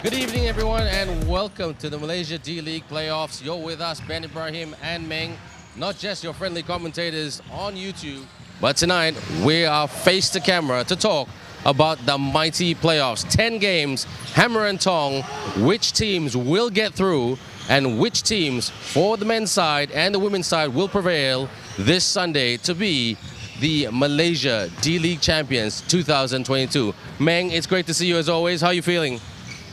Good evening, everyone, and welcome to the Malaysia D-League playoffs. You're with us, Ben Ibrahim and Meng, not just your friendly commentators on YouTube, but tonight we are face to camera to talk about the mighty playoffs. 10 games, hammer and tong, which teams will get through and which teams for the men's side and the women's side will prevail this Sunday to be the Malaysia D-League champions 2022. Meng, it's great to see you as always. How are you feeling?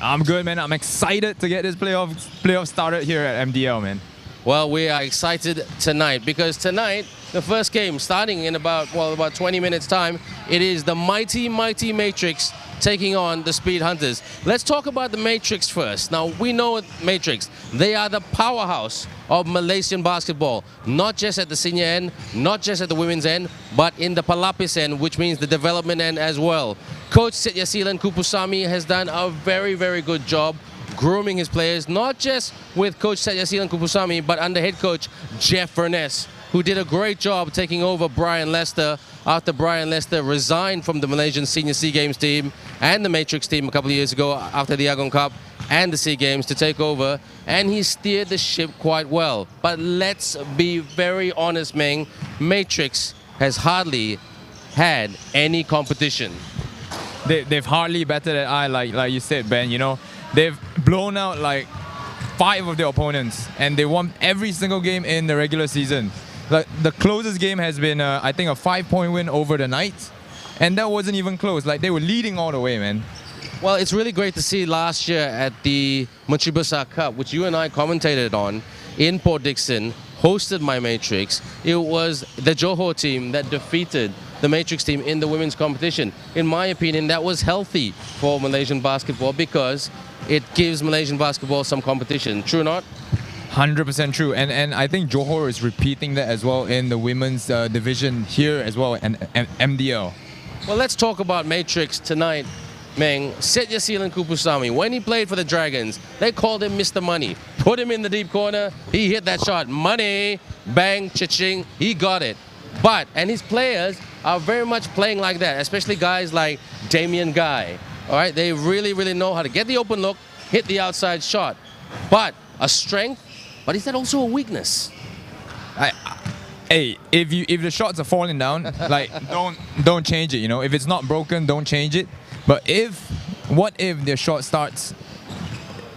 I'm good, man. I'm excited to get this playoff started here at MDL, man. Well, we are excited tonight because tonight, the first game starting in about 20 minutes time, it is the mighty Matrix taking on the Speed Hunters. Let's talk about the Matrix first. Now, we know Matrix. They are the powerhouse of Malaysian basketball, not just at the senior end, not just at the women's end, but in the Palapis end, which means the development end as well. Coach Setyasilan Kupusamy has done a very, very good job grooming his players, not just with Coach Setyasilan Kupusamy, but under head coach Jeff Furness, who did a great job taking over Brian Lester after Brian Lester resigned from the Malaysian Senior SEA Games team and the Matrix team a couple of years ago after the Agong Cup and the SEA Games to take over, and he steered the ship quite well. But let's be very honest, Meng, Matrix has hardly had any competition. They've hardly batted an eye, like you said, Ben. You know, they've blown out like 5 of their opponents, and they won every single game in the regular season. Like the closest game has been, I think, a 5-point win over the Knights, and that wasn't even close. Like they were leading all the way, man. Well, it's really great to see last year at the Menteri Besar Cup, which you and I commentated on in Port Dickson, hosted by Matrix. It was the Johor team that defeated the Matrix team in the women's competition. In my opinion, that was healthy for Malaysian basketball because it gives Malaysian basketball some competition. True or not? 100% true, and I think Johor is repeating that as well in the women's division here as well, and MDL. Well, let's talk about Matrix tonight. Meng, Setyasilan Kupusamy, when he played for the Dragons, they called him Mr. Money. Put him in the deep corner, he hit that shot. Money, bang, cha-ching, he got it. But, and his players are very much playing like that, especially guys like Damian Guy. All right, they really, really know how to get the open look, hit the outside shot. But a strength, but is that also a weakness? Hey, if the shots are falling down, like don't change it. You know, if it's not broken, don't change it. But what if the shot starts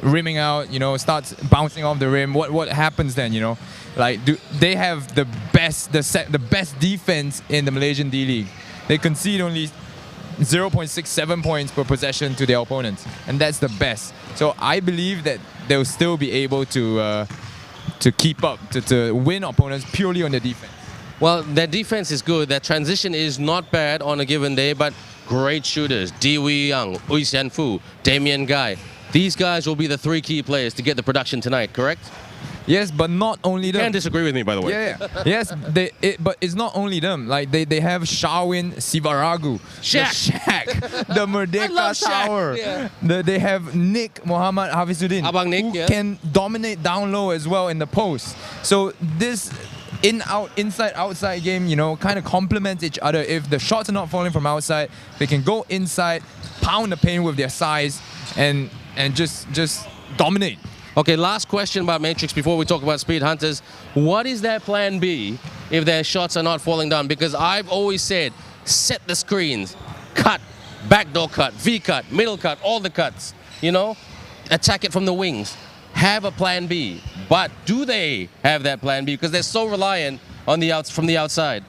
rimming out? You know, starts bouncing off the rim. What happens then? You know, like they have the best defense in the Malaysian D-League. They concede only 0.67 points per possession to their opponents, and that's the best. So I believe that they'll still be able to to keep up, to win opponents purely on their defense. Well, their defense is good. Their transition is not bad on a given day, but great shooters. Di Wei Young, Ui Xian Fu, Damian Guy. These guys will be the three key players to get the production tonight, correct? Yes, but not only them. You can't disagree with me, by the way. Yeah. Yes, but it's not only them. Like they have Sharwin Sivaragu, Shaq. the Merdeka Tower. Yeah. They have Nick Muhammad Hafizuddin, Abang Nick, who yeah. can dominate down low as well in the post. So this inside outside game, you know, kind of complements each other. If the shots are not falling from outside, they can go inside, pound the paint with their size, and just dominate. Okay, last question about Matrix before we talk about Speed Hunters. What is their plan B if their shots are not falling down? Because I've always said, set the screens, cut, backdoor cut, V cut, middle cut, all the cuts, you know? Attack it from the wings. Have a plan B. But do they have that plan B? Because they're so reliant on from the outside.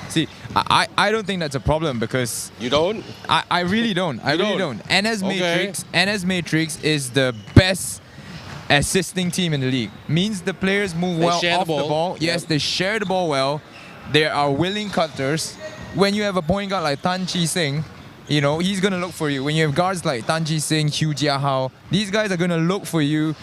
See, I don't think that's a problem because You don't? I really don't. I really don't? don't. Okay. NS Matrix is the best assisting team in the league. Means the players move well share the off the ball. ball. Yes, Yep. they share the ball well. They are willing cutters. When you have a point guard like Tan Chi Sing, you know, he's going to look for you. When you have guards like Tan Chi Sing, Hugh Jia Hao, these guys are going to look for you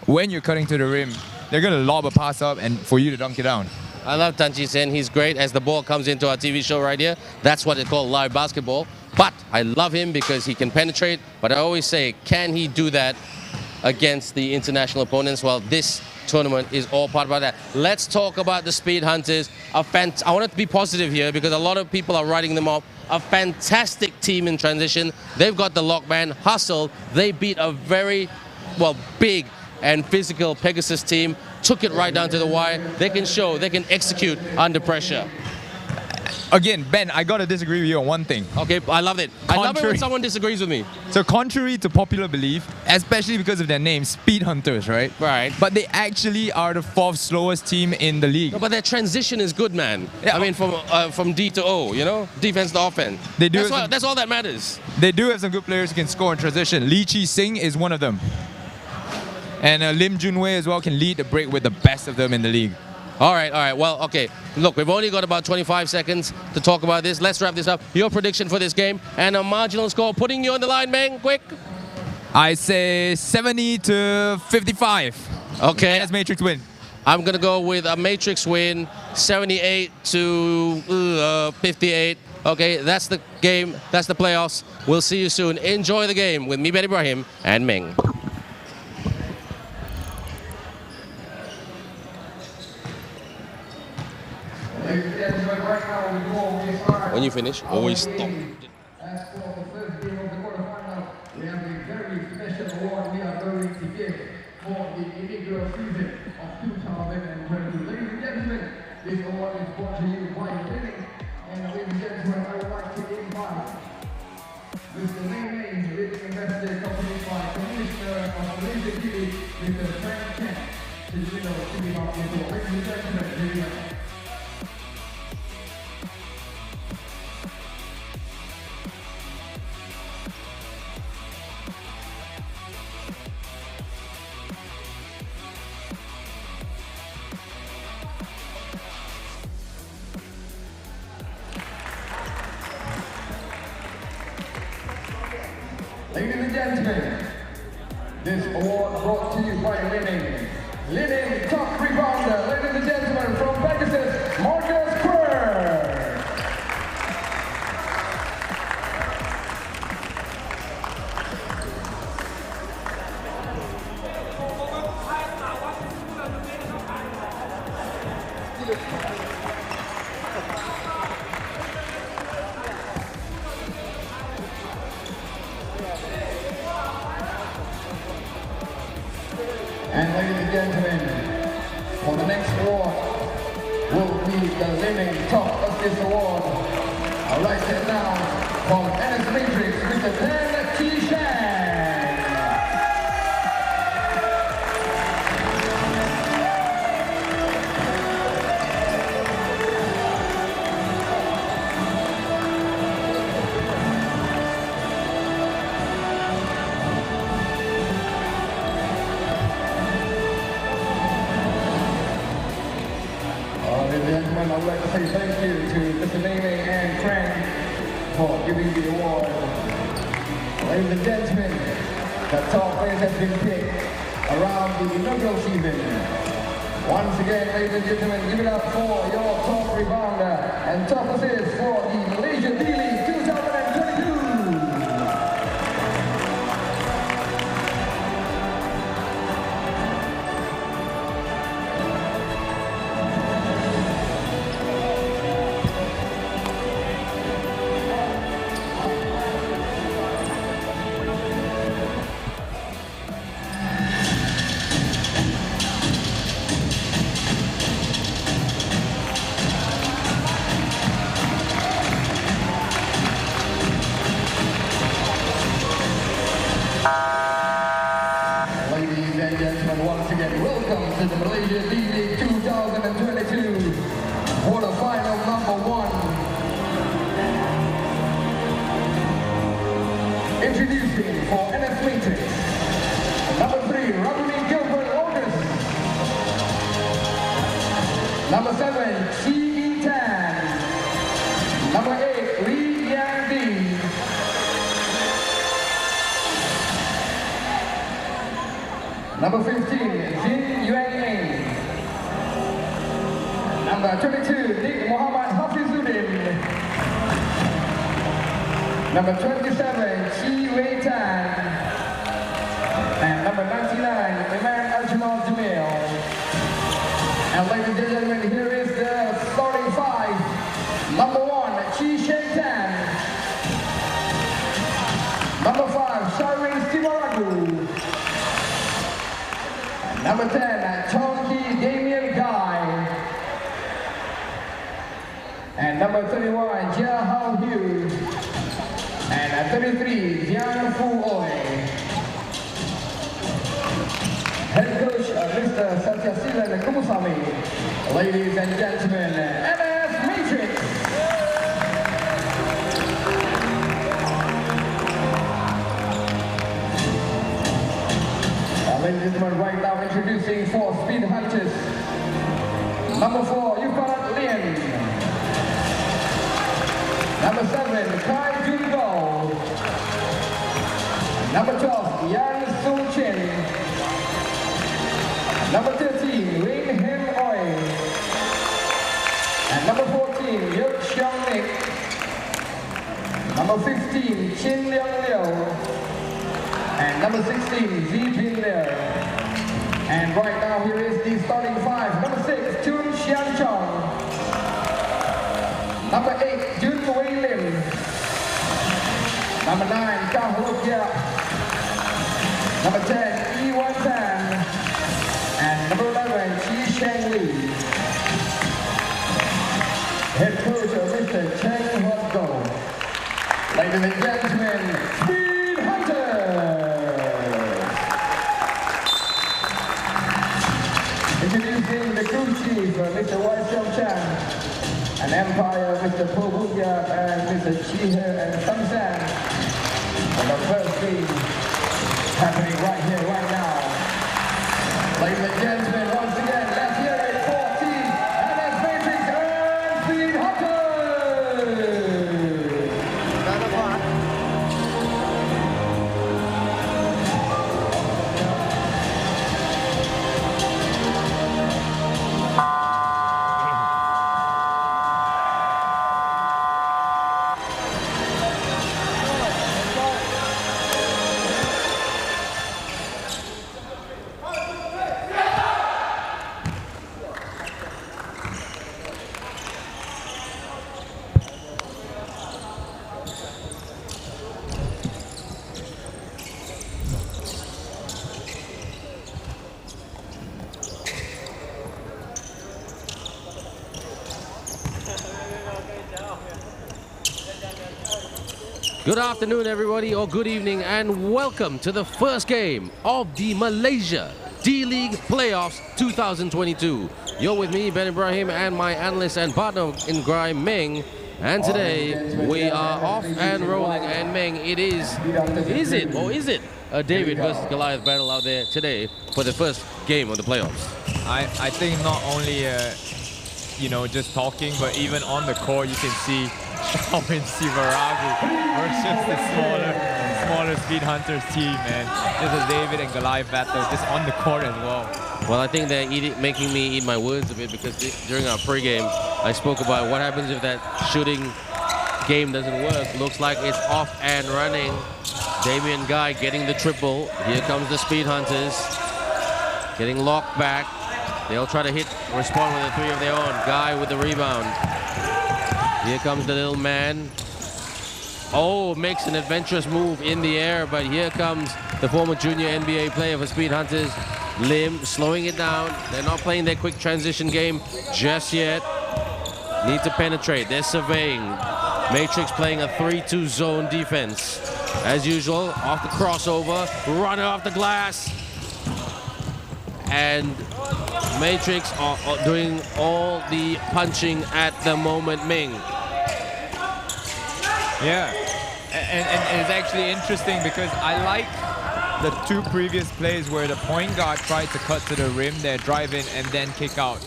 when you're cutting to the rim. They're going to lob a pass up and for you to dunk it down. I love Tan Chi Sen. He's great as the ball comes into our TV show right here. That's what they call live basketball. But I love him because he can penetrate. But I always say, can he do that against the international opponents? Well, this tournament is all part about that. Let's talk about the Speed Hunters. I want to be positive here because a lot of people are writing them off. A fantastic team in transition. They've got the lockman, Hustle. They beat a very, big and physical Pegasus team. Took it right down to the wire. They can show, they can execute under pressure. Again, Ben, I gotta disagree with you on one thing. Okay, I love it. I love it when Contrary. someone disagrees with me. So contrary to popular belief, especially because of their name, Speed Hunters, right? Right. But they actually are the fourth slowest team in the league. No, but their transition is good, man. Yeah. I mean, from D to O, you know? Defense to offense. They do That's all that matters. They do have some good players who can score in transition. Lee Chi Sing is one of them. And Lim Junwei as well can lead the break with the best of them in the league. All right. Well, okay. Look, we've only got about 25 seconds to talk about this. Let's wrap this up. Your prediction for this game and a marginal score. Putting you on the line, Meng, quick. I say 70 to 55. Okay. NS Matrix win. I'm going to go with a Matrix win, 78 to 58. Okay, that's the game. That's the playoffs. We'll see you soon. Enjoy the game with me, Ben Ibrahim, and Meng. When you finish, always stop. As for the first game of the quarterfinal, we have a very special award we are going to give for the inaugural season of 2022. Ladies and gentlemen, this award is brought to you by Winning. And ladies and gentlemen, I would like to invite Mr. Ling, leading investor, accompanied by Commissioner of Malaysia TV, Mr. Frank Chen, to give us this award. Ladies and gentlemen, here we go. Ladies and gentlemen, this award brought to you by Living Top Rebounder. Ladies and gentlemen, from Pegasus, Marcus Kerr. And ladies and gentlemen, for the next award will be the living top of this award. I'd like to announce from NS Matrix, Mr. Dan T. Shang. I would like to say thank you to Mr. Nene and Frank for giving the award. Ladies and gentlemen, the top players have been picked around the inaugural season. Once again, ladies and gentlemen, give it up for your top rebounder and top assist for the Malaysia D-League 2022. Ladies and gentlemen, once again, welcome to the Malaysia D-League 2022 quarterfinal number 1. Introducing for NF Matrix, number 3, Robin Gilbert August. Number 7, Chi Tan. Number 8, Lee Yang Di. Number 15, Jin Yuan Eng. Number 22, Nick Muhammad Hafizuddin. Number 27, Chi Wei Tan. And number 99, Iman Ajmal Jamil. And ladies and gentlemen, here is the starting 5. Number 1, Chi Sheng Tan. Number 5, Shireen Sivaragu. Number 10, Chongki Damien Guy. And number 31, Jia Hao Hu. And at 33, Jiang Fu Oi. Head coach, Mr. Satyasilan Kumusamy. Ladies and gentlemen, NF Matrix. Ladies and gentlemen, right now introducing 4 Speed Hunters. Number 4, Yuparat Lin. Number 7, Kai Jun Go. Number 12, Yan Sung Chin. Number 13, Rin Hen Oi. And number 14, Yuk Xiong Nick. Number 15, Chin Liang Liu. And number 16, Zi Ping Liu. And right now here is the starting 5. Number 6, Chun Xian Chong. Number 8, Jun Wei Lim. Number 9, Kang Ho Gia. Number 10, Yi Wan Tan. And number 11, Chi Sheng Li. Head coach Mr. Cheng Hot Go. Ladies and gentlemen, Speed Hunters. Introducing the crew chief, Mr. Wai Xiao Chan, and Empire, Mr. Po Bugyat, and Mr. Chihe and Sam San. And the first game happening right here, right now. Ladies and gentlemen, once again, let's hear it for Team NF Matrix and Speed Hunters. Good afternoon, everybody, or good evening, and welcome to the first game of the Malaysia D-League Playoffs 2022. You're with me, Ben Ibrahim, and my analyst and partner in crime, Meng. And today we are off and rolling. And Meng, is it a David versus Goliath battle out there today for the first game of the playoffs? I think not only you know, just talking, but even on the court, you can see Shaolin Sivaragu versus the smaller Speed Hunters team, man. Just a David and Goliath battle, just on the court as well. Well, I think they're making me eat my words a bit, because during our pregame, I spoke about what happens if that shooting game doesn't work. Looks like it's off and running. Damien Guy getting the triple. Here comes the Speed Hunters. Getting locked back. They'll try to respond with a three of their own. Guy with the rebound. Here comes the little man. Oh, makes an adventurous move in the air, but here comes the former junior NBA player for Speed Hunters, Lim, slowing it down. They're not playing their quick transition game just yet. Need to penetrate. They're surveying. Matrix playing a 3-2 zone defense. As usual, off the crossover, running off the glass. And Matrix are doing all the punching at the moment, Ming. Yeah, and it's actually interesting because I like the two previous plays where the point guard tried to cut to the rim, they drive in and then kick out,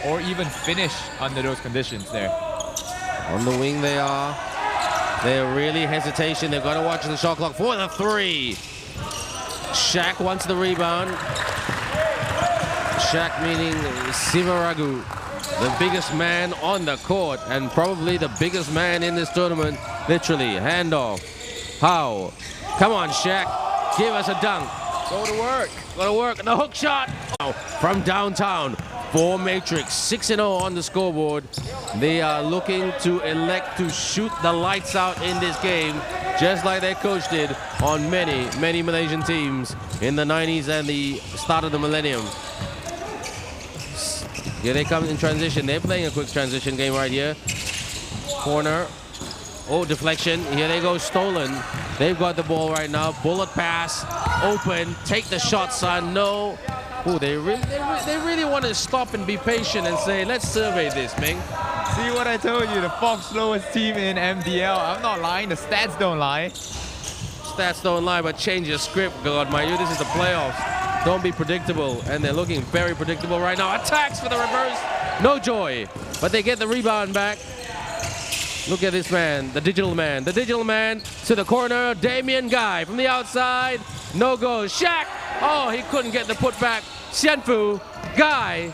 or even finish under those conditions there. On the wing they are. They're really hesitation. They've got to watch the shot clock for the three. Shaq wants the rebound. Shaq meaning Sivaragu, the biggest man on the court and probably the biggest man in this tournament. Literally, handoff. How? Come on, Shaq. Give us a dunk. Go to work. Go to work. The hook shot from downtown for Matrix. 6-0 on the scoreboard. They are looking to elect to shoot the lights out in this game, just like their coach did on many, many Malaysian teams in the 90s and the start of the millennium. Here they come in transition. They're playing a quick transition game right here. Corner. Oh, deflection. Here they go, stolen. They've got the ball right now. Bullet pass. Open. Take the shot, son. No. Oh, they really want to stop and be patient and say, let's survey this, Ming. See what I told you, the fourth slowest team in MDL. I'm not lying, the stats don't lie. Stats don't lie, but change your script, God, my you. This is the playoffs. Don't be predictable, and they're looking very predictable right now. Attacks for the reverse. No joy, but they get the rebound back. Look at this man, the digital man. The digital man to the corner. Damien Guy from the outside. No go. Shaq. Oh, he couldn't get the putback. Xianfu. Guy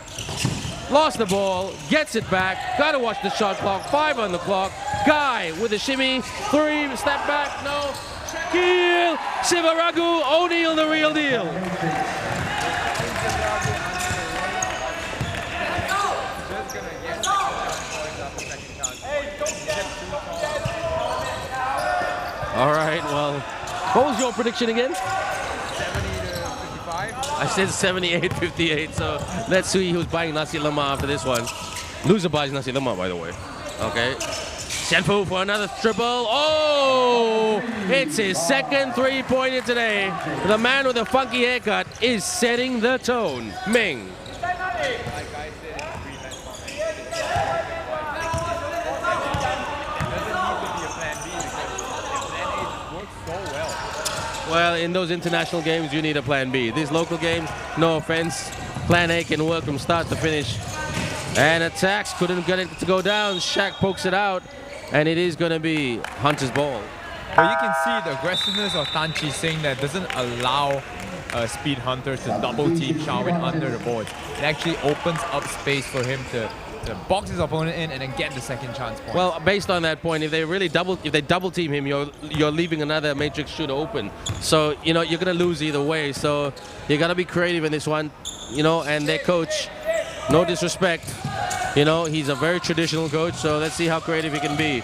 lost the ball. Gets it back. Got to watch the shot clock. 5 on the clock. Guy with the shimmy. 3. Step back. No. Kill. Sivaragu. O'Neal, the real deal. All right, well, what was your prediction again? 70 to 55. I said 78-58, so let's see who's buying nasi lemak after this one. Loser buys nasi lemak, by the way. Okay. Xianfu for another triple. Oh! It's his second three-pointer today. The man with the funky haircut is setting the tone. Ming. Well, in those international games, you need a plan B. These local games, no offense, plan A can work from start to finish. And attacks, couldn't get it to go down. Shaq pokes it out, and it is going to be Hunter's ball. But you can see the aggressiveness of Tan Chi Sing that doesn't allow Speed Hunter to double team Shaolin under the boards. It actually opens up space for him to box his opponent in and then get the second chance point. Well, based on that point, if they double team him, you're leaving another Matrix shooter open. So you're gonna lose either way. So you gotta be creative in this one, And their coach, no disrespect, he's a very traditional coach. So let's see how creative he can be.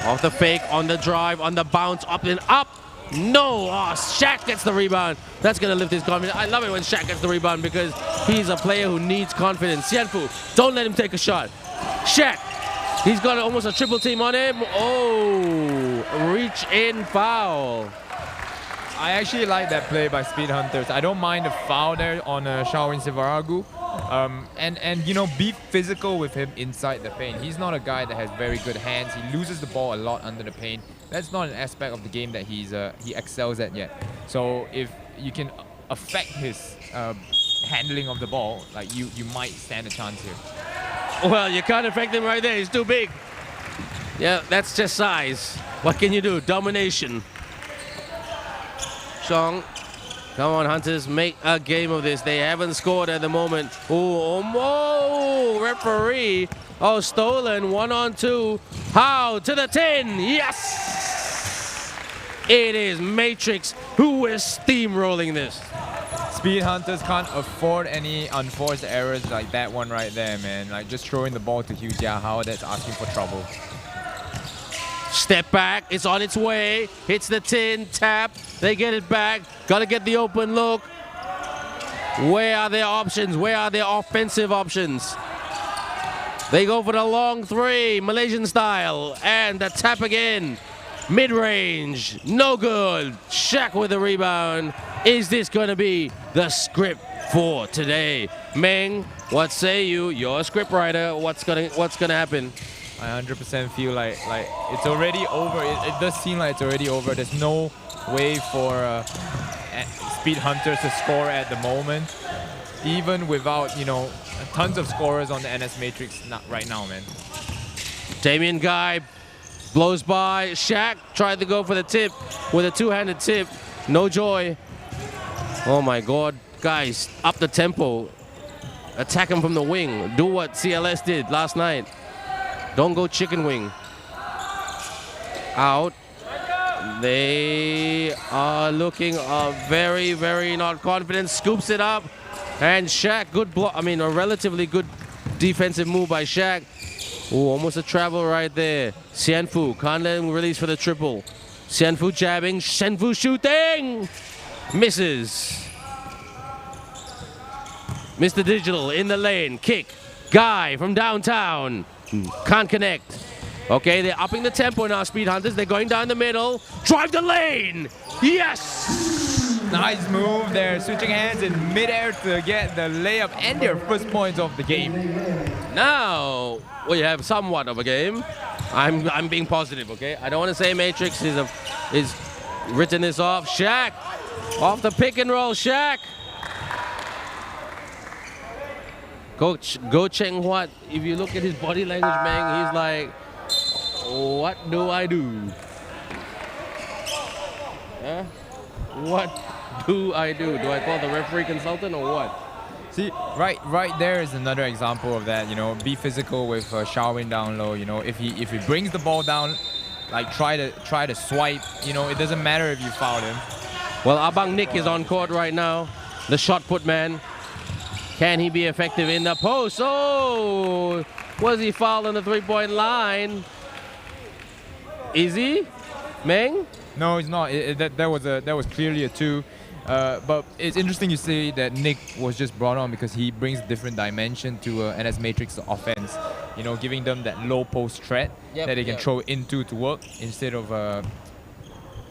Off the fake, on the drive, on the bounce, up and up. No, Shaq gets the rebound. That's going to lift his confidence. I love it when Shaq gets the rebound because he's a player who needs confidence. Xianfu, don't let him take a shot. Shaq, he's got almost a triple team on him. Oh, reach in foul. I actually like that play by Speed Hunters. I don't mind the foul there on Shaolin Sivaragu. And be physical with him inside the paint. He's not a guy that has very good hands. He loses the ball a lot under the paint. That's not an aspect of the game that he excels at yet. So if you can affect his handling of the ball, like you might stand a chance here. Well, you can't affect him right there. He's too big. Yeah, that's just size. What can you do? Domination. Chong. Come on, Hunters. Make a game of this. They haven't scored at the moment. Oh, referee. Oh, stolen. 1-on-2. How? To the 10. Yes! It is Matrix who is steamrolling this. Speed Hunters can't afford any unforced errors like that one right there, man. Like just throwing the ball to Hu Jiahao, that's asking for trouble. Step back, it's on its way, hits the tin, tap, they get it back, gotta get the open look. Where are their options? Where are their offensive options? They go for the long three, Malaysian style, and the tap again. Mid-range, no good. Shaq with the rebound. Is this gonna be the script for today? Meng, what say you? You're a script writer. What's gonna happen? I 100% feel like it's already over. It does seem like it's already over. There's no way for Speed Hunters to score at the moment, even without, you know, tons of scorers on the NS Matrix right now, man. Damien Guy blows by. Shaq tried to go for the tip with a two-handed tip. No joy. Oh my God, guys, up the tempo. Attack him from the wing. Do what CLS did last night. Don't go chicken wing. Out. They are looking very, very not confident. Scoops it up. And Shaq, good block. I mean, a relatively good defensive move by Shaq. Ooh, almost a travel right there. Xianfu can't let him release for the triple. Xianfu jabbing. Xianfu shooting. Misses. Mr. Digital in the lane. Kick. Guy from downtown. Can't connect. Okay, they're upping the tempo now, Speed Hunters. They're going down the middle. Drive the lane. Yes! Nice move there. Switching hands in midair to get the layup and their first points of the game. Now we have somewhat of a game. I'm being positive, okay? I don't want to say Matrix is written this off. Shaq off the pick and roll. Shaq. Coach Go Cheng Huat, if you look at his body language, man, he's like, what do I do? Huh? What do I do? Do I call the referee consultant or what? See, right there is another example of that. You know, be physical with Xiaowin down low. You know, if he brings the ball down, like try to swipe. You know, it doesn't matter if you foul him. Well, Abang Nick is on court right now, the shot put man. Can he be effective in the post? Oh, was he fouled on the three-point line? Is he, Meng? No, he's not. That was clearly a 2. But it's interesting you say that Nick was just brought on because he brings a different dimension to NS Matrix offense. You know, giving them that low post threat that they can throw into to work instead of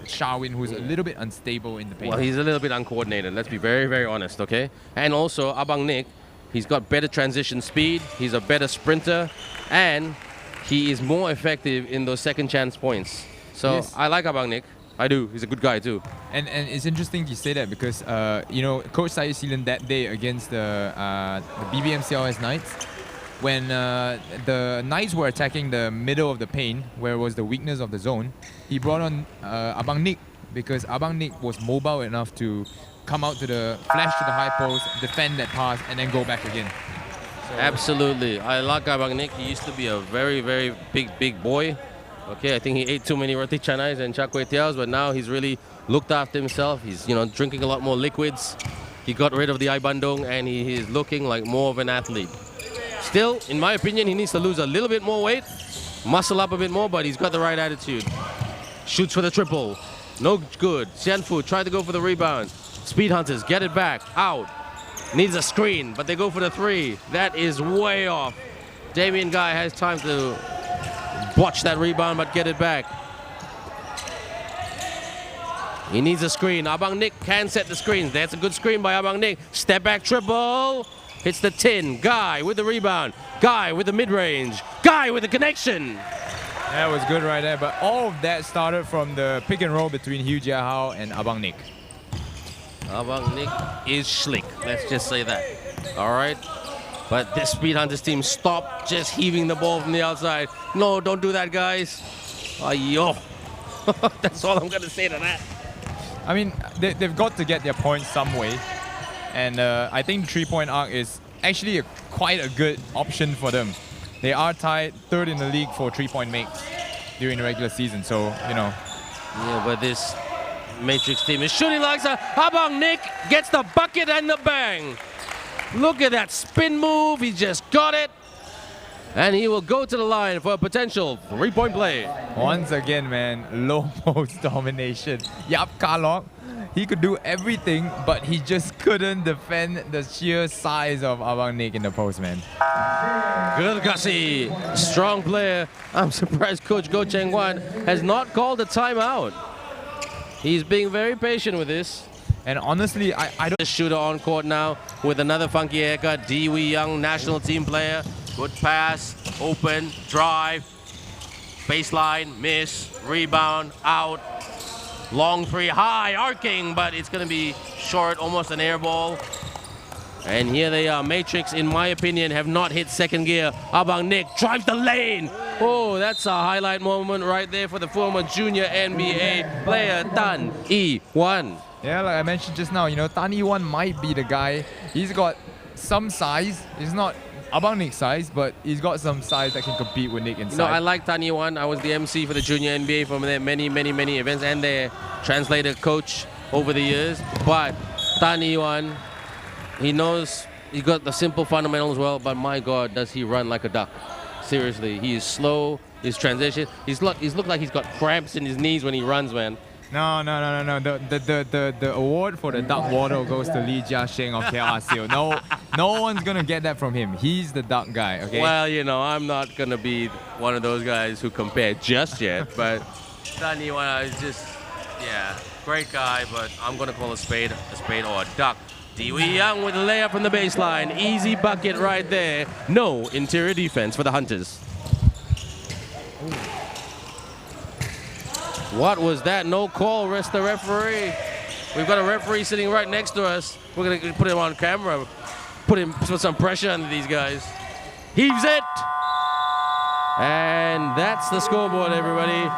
Xiaowin, who's a little bit unstable in the paint. Well, he's a little bit uncoordinated. Let's be very, very honest, okay? And also, Abang Nick, he's got better transition speed. He's a better sprinter, and he is more effective in those second chance points. So yes. I like Abang Nick. I do. He's a good guy too. And it's interesting you say that because you know, Coach Syed Sealand that day against the BBMCLS Knights, when the Knights were attacking the middle of the paint, where was the weakness of the zone, he brought on Abang Nick because Abang Nick was mobile enough to come out to the flash to the high post, defend that pass, and then go back again. So absolutely. I like Abang Nick. He used to be a very, very big boy. Okay, I think he ate too many roti canais and char kway teows, but now he's really looked after himself. He's, you know, drinking a lot more liquids. He got rid of the ai bandung, and he is looking like more of an athlete. Still, in my opinion, he needs to lose a little bit more weight, muscle up a bit more, but he's got the right attitude. Shoots for the triple. No good. Xianfu tried to go for the rebound. Speed Hunters get it back. Out. Needs a screen, but they go for the 3. That is way off. Damien Guy has time to watch that rebound, but get it back. He needs a screen. Abang Nick can set the screens. That's a good screen by Abang Nick. Step back triple. Hits the tin. Guy with the rebound. Guy with the mid-range. Guy with the connection. That was good right there. But all of that started from the pick and roll between Hu Jiahao and Abang Nick. Abang Nick is slick. Let's just say that. All right. But this Speed Hunters team, stop just heaving the ball from the outside. No, don't do that, guys. Ayo. That's all I'm going to say to that. I mean, they've got to get their points some way. And I think the 3-point arc is actually quite a good option for them. They are tied 3rd in the league for 3-point makes during the regular season. So, you know. Yeah, but this Matrix team is shooting like that. Abang Nick gets the bucket and the bang. Look at that spin move. He just got it. And he will go to the line for a potential 3-point play. Once again, man, low post domination. Yap Kalok, he could do everything, but he just couldn't defend the sheer size of Abang Nick in the post, man. Good Gussie, strong player. I'm surprised Coach Goh Cheng Wan has not called a timeout. He's being very patient with this. And honestly, I don't... The shooter on court now with another funky haircut. Dewey Young, national team player. Good pass, open, drive, baseline, miss, rebound, out. Long three, high, arcing, but it's going to be short, almost an air ball. And here they are. Matrix, in my opinion, have not hit second gear. Abang Nick drives the lane. Oh, that's a highlight moment right there for the former junior NBA player, Tan E1. Yeah, like I mentioned just now, you know, Tan E1 might be the guy. He's got some size. He's not Abang Nick's size, but he's got some size that can compete with Nick inside. No, I like Tan E1. I was the MC for the junior NBA for their many events and their translator coach over the years. But Tan E1, he knows he got the simple fundamentals well, but my God, does he run like a duck. Seriously, he is slow, his transition. He's looked like he's got cramps in his knees when he runs, man. No. The award for the duck waddle goes to Lee Jiaxing of KRCO. No one's gonna get that from him. He's the duck guy, okay? Well, you know, I'm not gonna be one of those guys who compare just yet, but Tan E1 is just, yeah, great guy, but I'm gonna call a spade or a duck. Dewey Young with a layup from the baseline. Easy bucket right there. No interior defense for the Hunters. What was that? No call. Rest the referee. We've got a referee sitting right next to us. We're going to put him on camera. Put some pressure under these guys. Heaves it. And that's the scoreboard, everybody.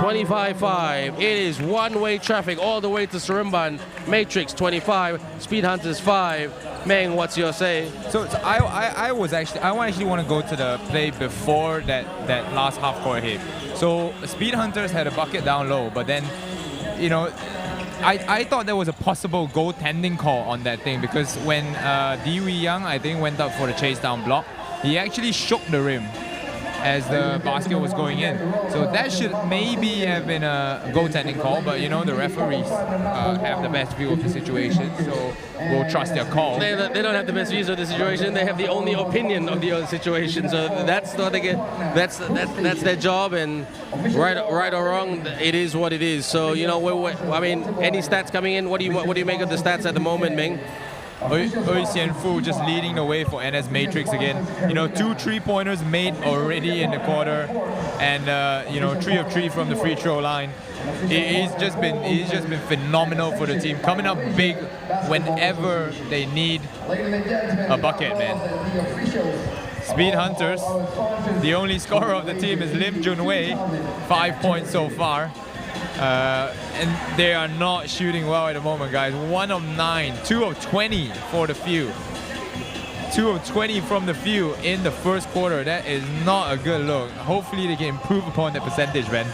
25-5. It is one-way traffic all the way to Seremban. Matrix 25, Speed Hunters 5. Meng, what's your say? So I actually want to go to the play before that last half-court hit. So Speed Hunters had a bucket down low, but then, you know, I thought there was a possible goaltending call on that thing because when Dewey Young, I think, went up for the chase down block, he actually shook the rim as the basket was going in. So that should maybe have been a goaltending call, but you know, the referees have the best view of the situation, so we'll trust their call. They don't have the best views of the situation, they have the only opinion of the situation, so that's what they get. That's their job, and right or wrong, it is what it is. So, you know, I mean, any stats coming in, what do you make of the stats at the moment, Ming? Oi Xian Fu just leading the way for NS Matrix again. You know, 2 3-pointers made already in the quarter, and you know, 3 of 3 from the free throw line. He's just been phenomenal for the team, coming up big whenever they need a bucket, man. Speed Hunters, the only scorer of the team is Lim Jun Wei, 5 points so far. And they are not shooting well at the moment, guys. 1 of 9, 2 of 20 for the field. 2 of 20 from the field in the first quarter. That is not a good look. Hopefully they can improve upon that percentage, man.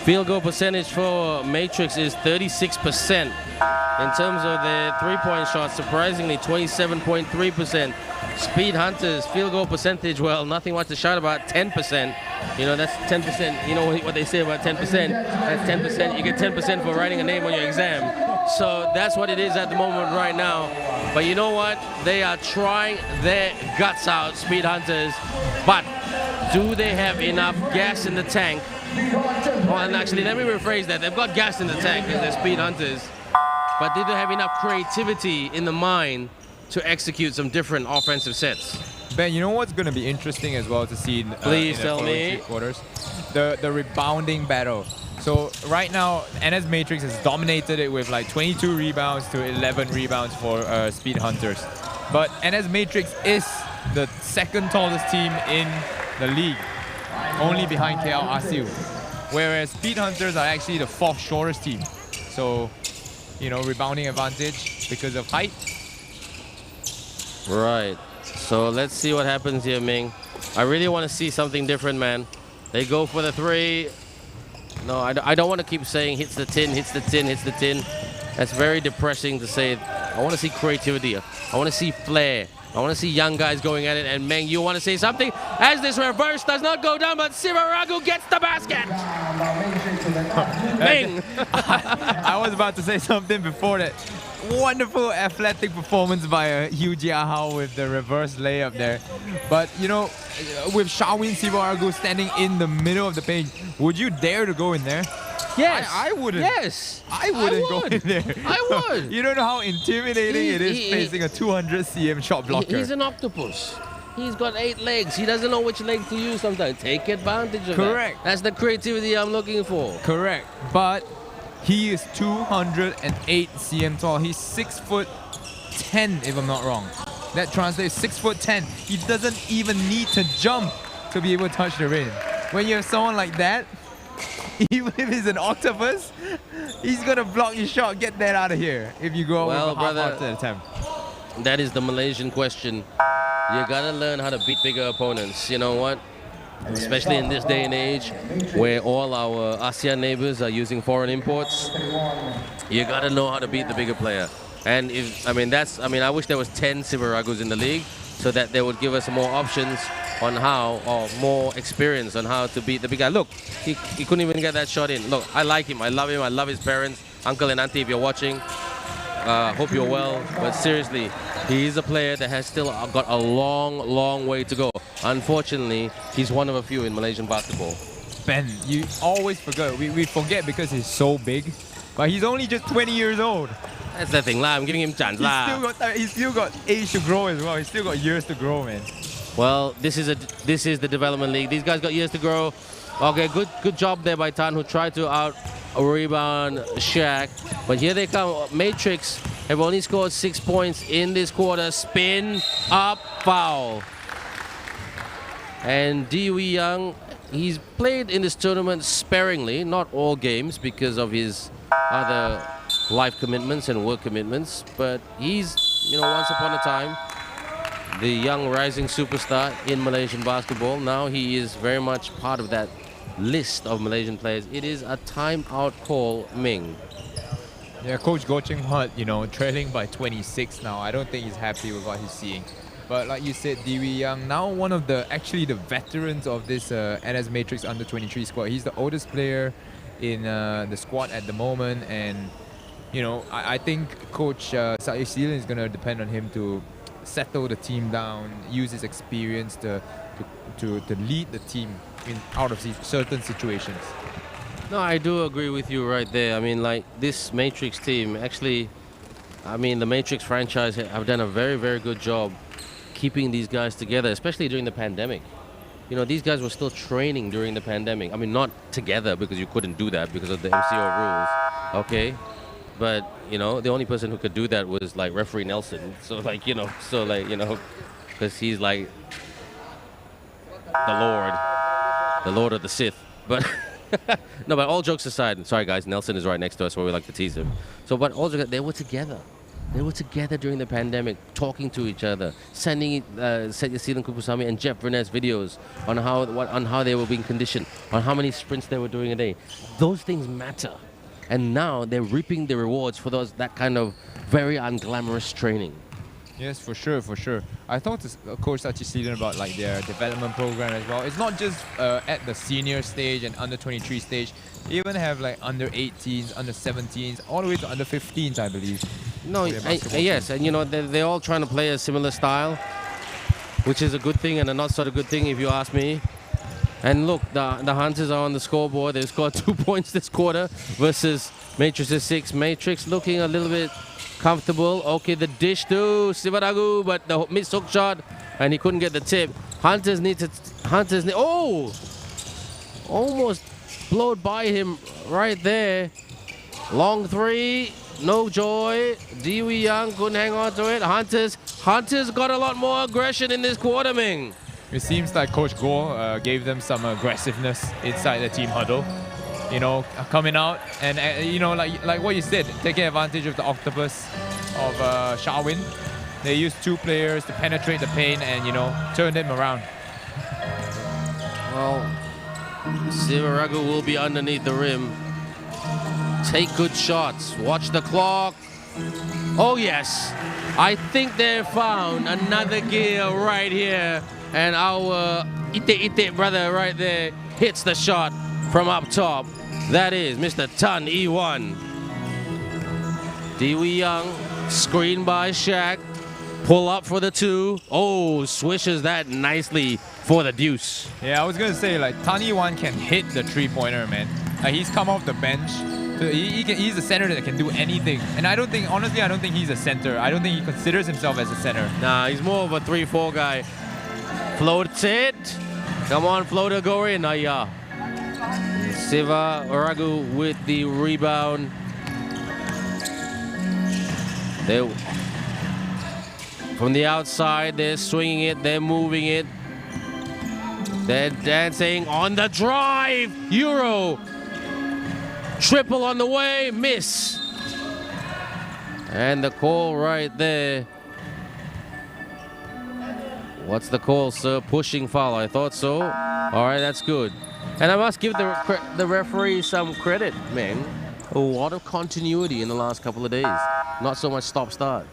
Field goal percentage for Matrix is 36%. In terms of their three-point shots, surprisingly 27.3%. Speed Hunters field goal percentage, well, nothing much to shout about, 10%. You know, that's 10%. You know what they say about 10%? That's 10%. You get 10% for writing a name on your exam. So that's what it is at the moment right now. But you know what? They are trying their guts out, Speed Hunters. But do they have enough gas in the tank? Well, and actually, let me rephrase that. They've got gas in the tank because they're Speed Hunters. But do they have enough creativity in the mind to execute some different offensive sets? Ben, you know what's going to be interesting as well to see in the following 3 quarters? The rebounding battle. So right now, NS Matrix has dominated it with like 22 rebounds to 11 rebounds for Speed Hunters. But NS Matrix is the second tallest team in the league, only behind KL RCU. Whereas Speed Hunters are actually the fourth shortest team. So, you know, rebounding advantage because of height. Right. So let's see what happens here, Ming. I really want to see something different, man. They go for the three. No, I don't want to keep saying hits the tin, hits the tin, hits the tin. That's very depressing to say. I want to see creativity. I want to see flair. I want to see young guys going at it. And Meng, you want to say something? As this reverse does not go down, but Sivaragu gets the basket. Meng. I was about to say something before that. Wonderful athletic performance by Hugh Jiahao with the reverse layup there. But, you know, with Shawin Sivaragu standing in the middle of the paint, would you dare to go in there? Yes. I wouldn't. Yes. I wouldn't go in there. I would. You don't know how intimidating it is facing a 200 cm shot blocker. He's an octopus. He's got 8 legs. He doesn't know which leg to use sometimes. Take advantage of Correct. that. That's the creativity I'm looking for. Correct. But he is 208 cm tall. He's 6'10" if I'm not wrong. That translates 6'10". He doesn't even need to jump to be able to touch the rim. When you have someone like that, even if he's an octopus, he's gonna block your shot. Get that out of here if you go Well, with a brother, half-hearted attempt. That is the Malaysian question. You gotta learn how to beat bigger opponents. You know what? Especially in this day and age where all our ASEAN neighbors are using foreign imports, you gotta know how to beat the bigger player. And I wish there was 10 Sivaragus in the league so that they would give us more options on how, or more experience on how to beat the big guy. Look, he couldn't even get that shot in. Look, I like him. I love him. I love his parents. Uncle and auntie, if you're watching, hope you're well. But seriously, he is a player that has still got a long, long way to go. Unfortunately, he's one of a few in Malaysian basketball. Ben, you always forget. We forget because he's so big, but he's only just 20 years old. That's the thing, lah. I'm giving him chance, lah. He's still got age to grow as well. He's still got years to grow, man. Well, this is the development league. These guys got years to grow. Okay, good job there by Tan, who tried to rebound Shaq. But here they come. Matrix have only scored 6 points in this quarter. Spin up, foul. And Dewey Young, he's played in this tournament sparingly, not all games because of his other life commitments and work commitments. But he's, once upon a time, the young rising superstar in Malaysian basketball. Now he is very much part of that list of Malaysian players. It is a timeout call, Ming. Yeah, Coach Goh Cheng Huat, trailing by 26 now. I don't think he's happy with what he's seeing. But like you said, Dewey Young, now one of the veterans of this NS Matrix Under-23 squad. He's the oldest player in the squad at the moment. And, I think Coach Satya Seelan is going to depend on him to settle the team down, use his experience to lead the team out of certain situations. No, I do agree with you right there. I mean, like, this Matrix team, actually, the Matrix franchise have done a very, very good job keeping these guys together, especially during the pandemic. These guys were still training during the pandemic. I mean, not together because you couldn't do that because of the MCO rules, okay? But, the only person who could do that was, like, referee Nelson. So, because he's, like, the Lord of the Sith. But, no, but all jokes aside, sorry, guys, Nelson is right next to us, so we like to tease him. So, but all jokes, they were together. They were together during the pandemic, talking to each other, sending Setya Seelan Kupusamy and Jeff Burness videos on how they were being conditioned, on how many sprints they were doing a day. Those things matter. And now they're reaping the rewards for that kind of very unglamorous training. Yes, for sure, for sure. I talked to Coach Satya Seelan about like their development program as well. It's not just at the senior stage and under-23 stage. They even have like under-18s, under-17s, all the way to under-15s, I believe. No, yes, and they're all trying to play a similar style, which is a good thing and a not so good thing if you ask me. And look, the Hunters are on the scoreboard. They've scored 2 points this quarter versus Matrix's 6. Matrix looking a little bit comfortable. Okay, the dish to Sivaragu, but the missed hook shot, and he couldn't get the tip. Hunters need almost blowed by him right there. Long three, no joy. Dewey Young couldn't hang on to it. Hunters Hunters got a lot more aggression in this quarter, Ming. It seems like Coach Goh gave them some aggressiveness inside the team huddle. You know, coming out and you know, like what you said, taking advantage of the octopus of Sharwin. They used 2 players to penetrate the paint and, you know, turn them around. Well, Sivaragu will be underneath the rim. Take good shots. Watch the clock. Oh, yes. I think they found another gear right here. And our Ite brother right there hits the shot from up top. That is Mr. Tan E1. Dewey Young, screened by Shaq. Pull up for the 2. Oh, swishes that nicely for the deuce. Yeah, I was going to say, like, Tani Wan can hit the 3-pointer, man. He's come off the bench. So he's a center that can do anything. And I don't think, honestly, I don't think he's a center. I don't think he considers himself as a center. Nah, he's more of a 3-4 guy. Floats it. Come on, floater, go in. Yeah. Sivaragu with the rebound. From the outside, they're swinging it, they're moving it. They're dancing on the drive. Euro. Triple on the way, miss. And the call right there. What's the call, sir? Pushing foul. I thought so. All right, that's good. And I must give the referee some credit, man. A lot of continuity in the last couple of days. Not so much stop-start.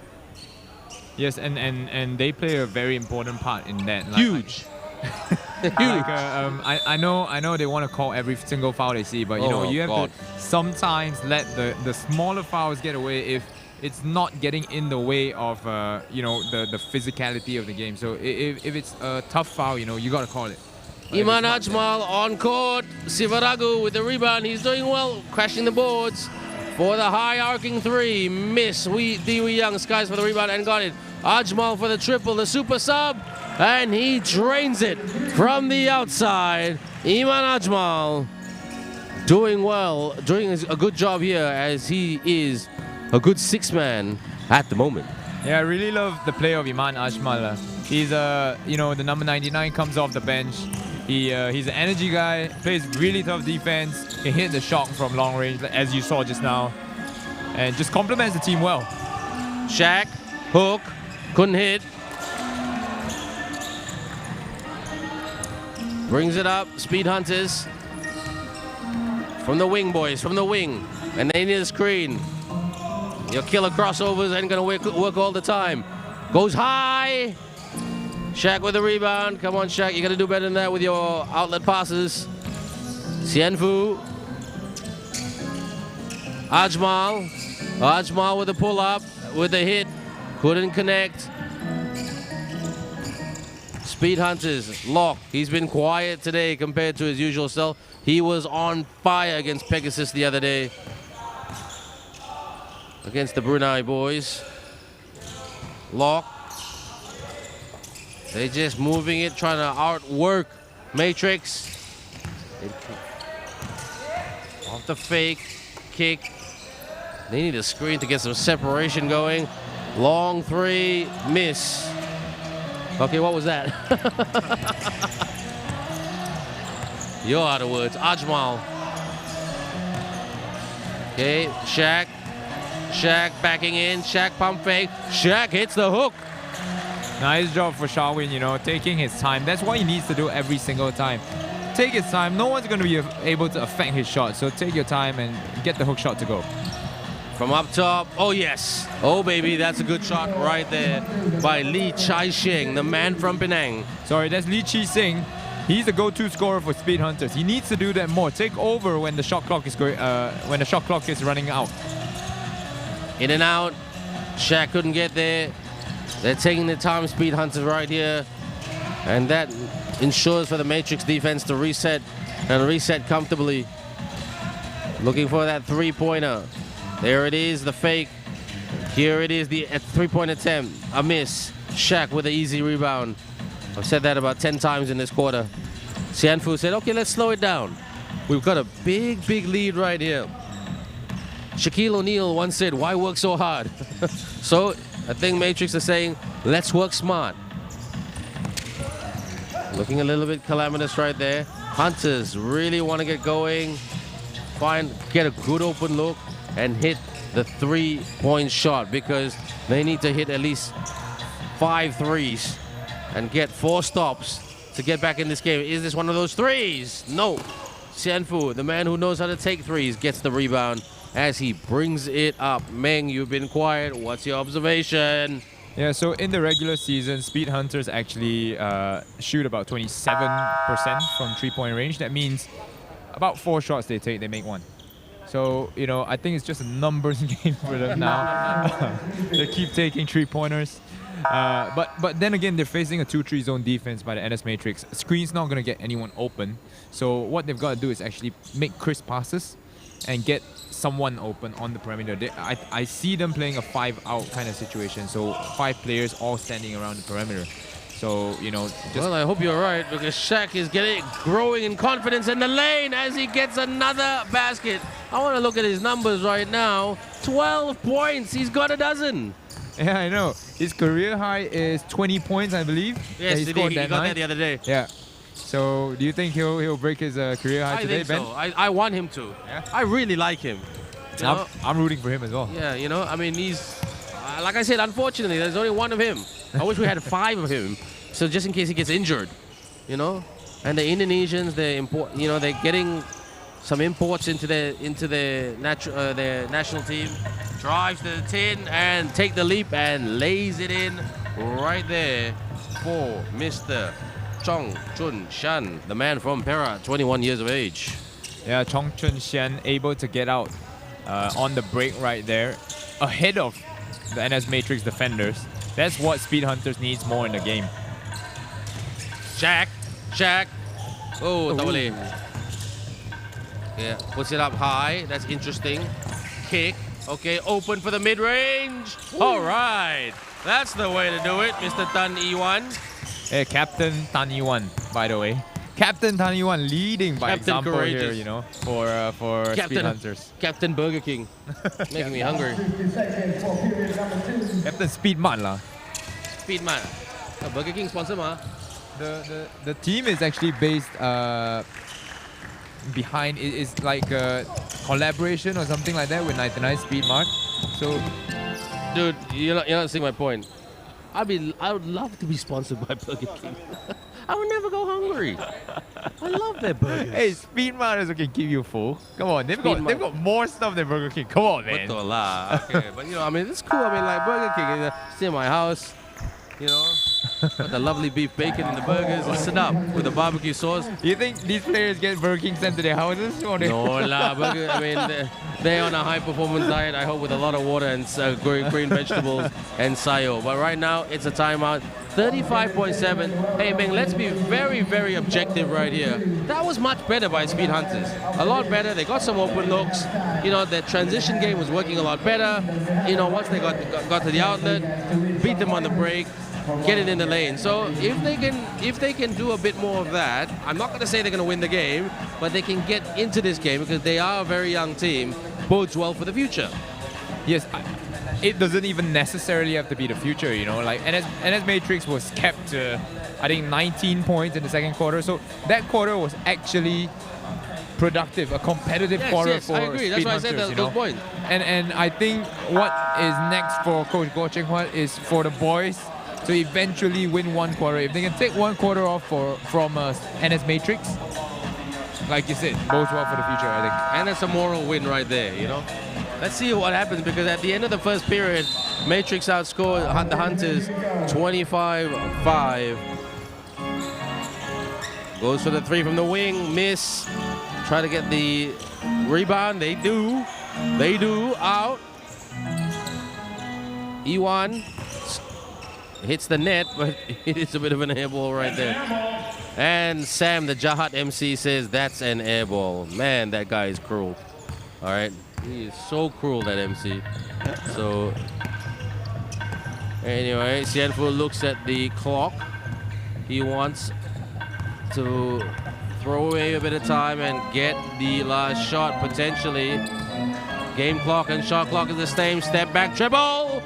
Yes, and they play a very important part in that. Like, huge. Huge. I know they want to call every single foul they see, but you know, you have to sometimes let the smaller fouls get away if it's not getting in the way of you know, the physicality of the game. So if it's a tough foul, you know, you got to call it. Iman Ajmal on court. Sivaragu with the rebound. He's doing well, crashing the boards for the high arcing 3. Miss. Dewey Young skies for the rebound and got it. Ajmal for the triple, the super sub, and he drains it from the outside. Iman Ajmal doing well, doing a good job here as he is a good 6-man at the moment. Yeah, I really love the play of Iman Ajmal. He's you know, the number 99 comes off the bench. He's an energy guy, plays really tough defense, can hit the shot from long range as you saw just now, and just complements the team well. Shaq, hook, couldn't hit. Brings it up, Speed Hunters. From the wing, boys, from the wing. And they need a screen. Your killer crossovers ain't gonna work all the time. Goes high. Shaq with the rebound. Come on, Shaq, you gotta do better than that with your outlet passes. Sienfu. Ajmal. Ajmal with the pull up, with the hit. Couldn't connect. Speed Hunters, Lock. He's been quiet today compared to his usual self. He was on fire against Pegasus the other day. Against the Brunei boys. Lock. They're just moving it, trying to outwork Matrix. Off the fake, kick. They need a screen to get some separation going. Long 3, miss. Okay, what was that? You're out of words. Ajmal. Okay, Shaq. Shaq backing in. Shaq pump fake. Shaq hits the hook. Nice job for Sharwin, you know, taking his time. That's what he needs to do every single time. Take his time. No one's going to be able to affect his shot. So take your time and get the hook shot to go. From up top. Oh, yes. Oh, baby. That's a good shot right there by Lee Chai Shing, the man from Penang. Sorry, that's Lee Chi Sing. He's the go-to scorer for Speed Hunters. He needs to do that more. Take over when the shot clock is running out. In and out. Shaq couldn't get there. They're taking the time, Speed Hunters right here. And that ensures for the Matrix defense to reset and reset comfortably. Looking for that 3-pointer. There it is, the fake. Here it is, the 3-point attempt. A miss. Shaq with an easy rebound. I've said that about 10 times in this quarter. Sianfu said, okay, let's slow it down. We've got a big, big lead right here. Shaquille O'Neal once said, why work so hard? So I think Matrix are saying, let's work smart. Looking a little bit calamitous right there. Hunters really want to get going, get a good open look, and hit the 3-point shot because they need to hit at least 5 threes and get 4 stops to get back in this game. Is this one of those threes? No. Xianfu, the man who knows how to take threes, gets the rebound as he brings it up. Meng, you've been quiet. What's your observation? Yeah, so in the regular season, Speed Hunters actually shoot about 27% from 3-point range. That means about 4 shots they take, they make 1. So, you know, I think it's just a numbers game for them now. They keep taking 3-pointers. But then again, they're facing a 2-3 zone defense by the NS Matrix. Screen's not going to get anyone open. So what they've got to do is actually make crisp passes and get someone open on the perimeter. I see them playing a 5-out kind of situation. So 5 players all standing around the perimeter. So, you know, well, I hope you're right because Shaq is growing in confidence in the lane as he gets another basket. I want to look at his numbers right now. 12 points. He's got a dozen. Yeah, I know. His career high is 20 points, I believe. Yes, he got that the other day. Yeah. So, do you think he'll break his career high today, Ben? I think so. I want him to. Yeah? I really like him. I'm rooting for him as well. Yeah, you know, I mean, he's like I said, unfortunately, there's only 1 of him. I wish we had 5 of him, so just in case he gets injured, you know. And the Indonesians, they're getting some imports into their national team. Drives to the tin and take the leap and lays it in right there for Mr. Chong Chun Shan, the man from Perak, 21 years of age. Yeah, Chong Chun Shan able to get out on the break right there, ahead of the NS Matrix defenders. That's what Speed Hunters needs more in the game. Shaq. Oh, double A. Yeah, puts it up high. That's interesting. Kick. Okay, open for the mid-range. All right. That's the way to do it, Mr. Tan Iwan. Hey, Captain Tan Iwan, by the way. Captain Tan Iwan leading by example Courageous. here, you know, for Speed Hunters. Captain Burger King. Making me hungry. Captain Speedman lah. Speedman. Burger King sponsor ma. The team is actually based behind is like a collaboration or something like that with 99 Speed Mark. So, dude, you're not seeing my point. I would love to be sponsored by Burger King. I would never go hungry. I love their burgers. Hey, Speed Mark can keep you full. Come on, they've got more stuff than Burger King. Come on, man. Okay, but you know, I mean, it's cool. I mean, like Burger King, it's in my house. You know, got the lovely beef bacon in the burgers. Listen up with the barbecue sauce. You think these players get Burger King sent to their houses? Or no, la. Burger, I mean, they're on a high-performance diet. I hope with a lot of water and green vegetables and sayo. But right now, it's a timeout. 35.7. Hey, Meng, let's be very, very objective right here. That was much better by Speed Hunters. A lot better. They got some open looks. You know, their transition game was working a lot better. You know, once they got to the outlet, beat them on the break, get it in the lane. So if they can do a bit more of that, I'm not going to say they're going to win the game, but they can get into this game because they are a very young team. Bodes well for the future. Yes. It doesn't even necessarily have to be the future, you know. Like NS Matrix was kept to, I think, 19 points in the second quarter. So that quarter was actually productive, a competitive quarter for I agree. Speed That's why Hunters, I said those points. And I think what is next for Coach Goh Cheng Huat is for the boys to eventually win 1 quarter. If they can take 1 quarter off from NS Matrix, like you said, bodes well for the future, I think. And it's a moral win right there, you know. Let's see what happens because at the end of the first period, Matrix outscored the Hunters 25-5. Goes for the 3 from the wing, miss. Try to get the rebound. They do. Out. Iwan hits the net, but it is a bit of an air ball right there. And Sam, the Jahat MC, says that's an air ball. Man, that guy is cruel. All right. He is so cruel, that MC. So, anyway, Xianfu looks at the clock. He wants to throw away a bit of time and get the last shot, potentially. Game clock and shot clock is the same. Step back, dribble!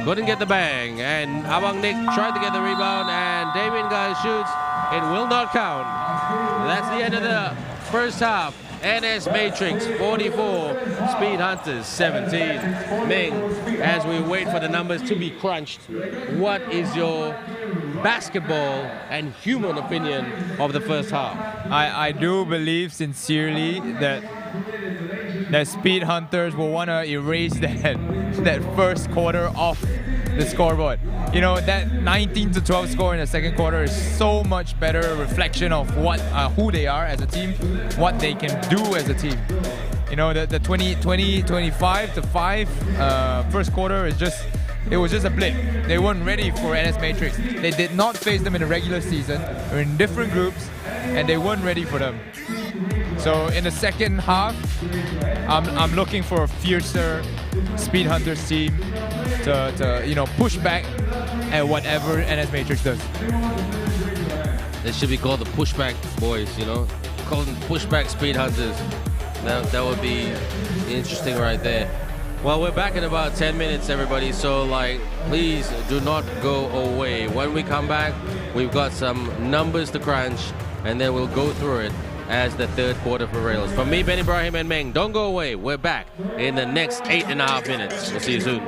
couldn't get the bang. And Abang Nick tried to get the rebound, and Damien Guy shoots. It will not count. That's the end of the first half. NS Matrix 44, Speed Hunters 17. Ming, as we wait for the numbers to be crunched, what is your basketball and human opinion of the first half? I do believe sincerely that Speed Hunters will want to erase that first quarter off the scoreboard. You know, that 19-12 score in the second quarter is so much better reflection of who they are as a team, what they can do as a team. You know, the 25-5 first quarter is just, it was just a blip. They weren't ready for NS Matrix. They did not face them in the regular season. They were in different groups, and they weren't ready for them. So in the second half, I'm looking for a fiercer Speed Hunters team to you know, push back at whatever NS Matrix does. They should be called the pushback boys, you know? Call them pushback Speed Hunters. That would be interesting right there. Well, we're back in about 10 minutes, everybody, so like, please do not go away. When we come back, we've got some numbers to crunch, and then we'll go through it as the third quarter prevails. From me, Ben Ibrahim, and Meng, don't go away. We're back in the next 8.5 minutes. We'll see you soon.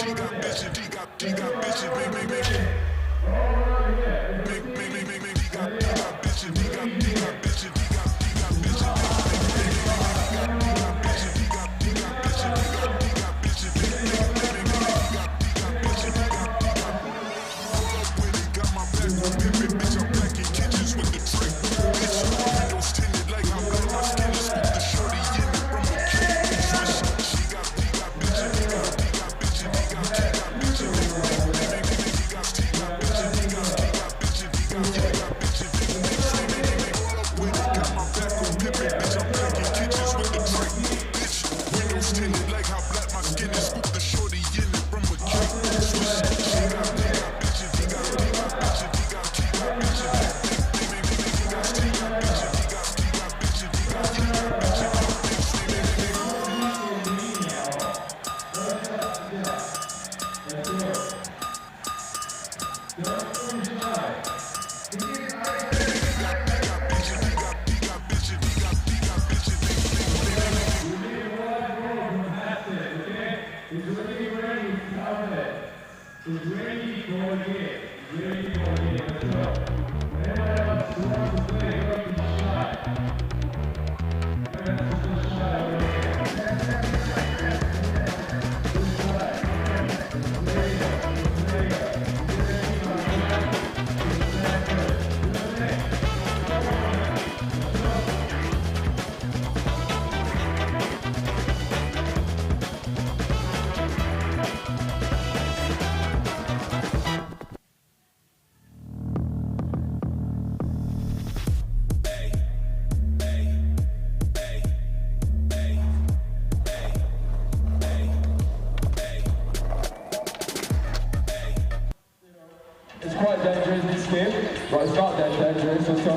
It's quite dangerous, this game, but it's not that dangerous also.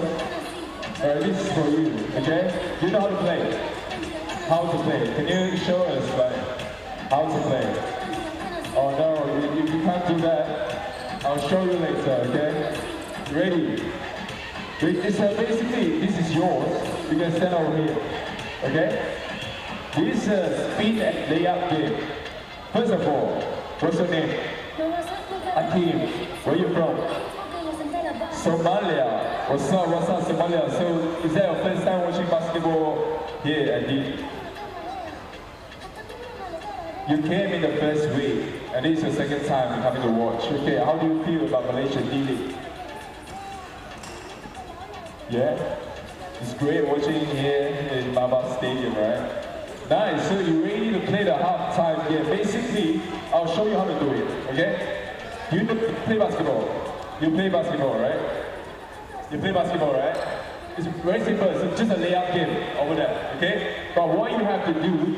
This is for you, okay? You know how to play. How to play. Can you show us, like, how to play? Oh no, you can't do that. I'll show you later, okay? Ready? Basically, this is yours. You can stand over here, okay? This is a speed and layup game. First of all, what's your name? Akeem, where you from? Somalia. What's up, Somalia? So, is that your first time watching basketball here at D? You came in the first week, and this is your second time coming to watch. Okay, how do you feel about Malaysia D-League? Yeah? It's great watching here in Mabah Stadium, right? Nice, so you're ready to play the halftime game. Basically, I'll show you how to do it, okay? You play basketball. You play basketball, right? You play basketball, right? It's very simple. It's just a layup game over there, okay? But what you have to do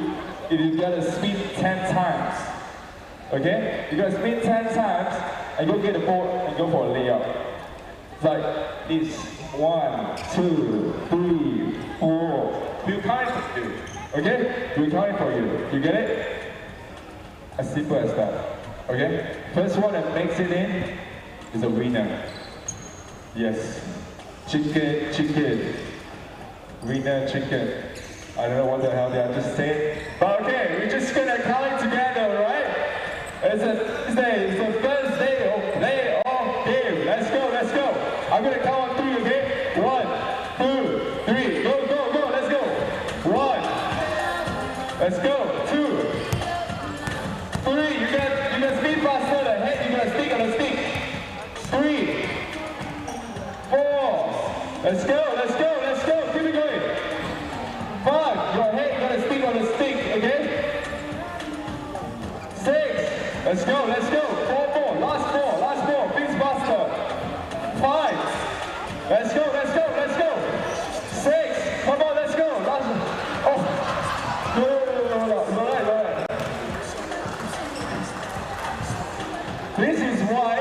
is you gotta speed 10 times, okay? You gotta speed 10 times and go get the ball and go for a layup. It's like this. 1, 2, 3, 4. We'll count for you, okay? We'll count for you. You get it? As simple as that, okay? first one that makes it in is a winner. Yes. Chicken, chicken. Winner, chicken. I don't know what the hell they are just saying. But okay, we're just gonna count it together, right? It's the first day of playoff game. Let's go, let's go. I'm gonna count on 3, okay? 1, 2, 3. Go, go, go, let's go. 1. Let's go. 2. 3. You can speak faster. The head, you gotta speak on the stick. 3. 4. Let's go, let's go, let's go. Keep it going. 5. Your head, you gotta speak on the stick, okay? 6. Let's go, let's go. 4 more. Last 4, last 4. Please faster. 5. Let's go, let's go, let's go. 6. Come on, let's go. Last. Oh. No. This is why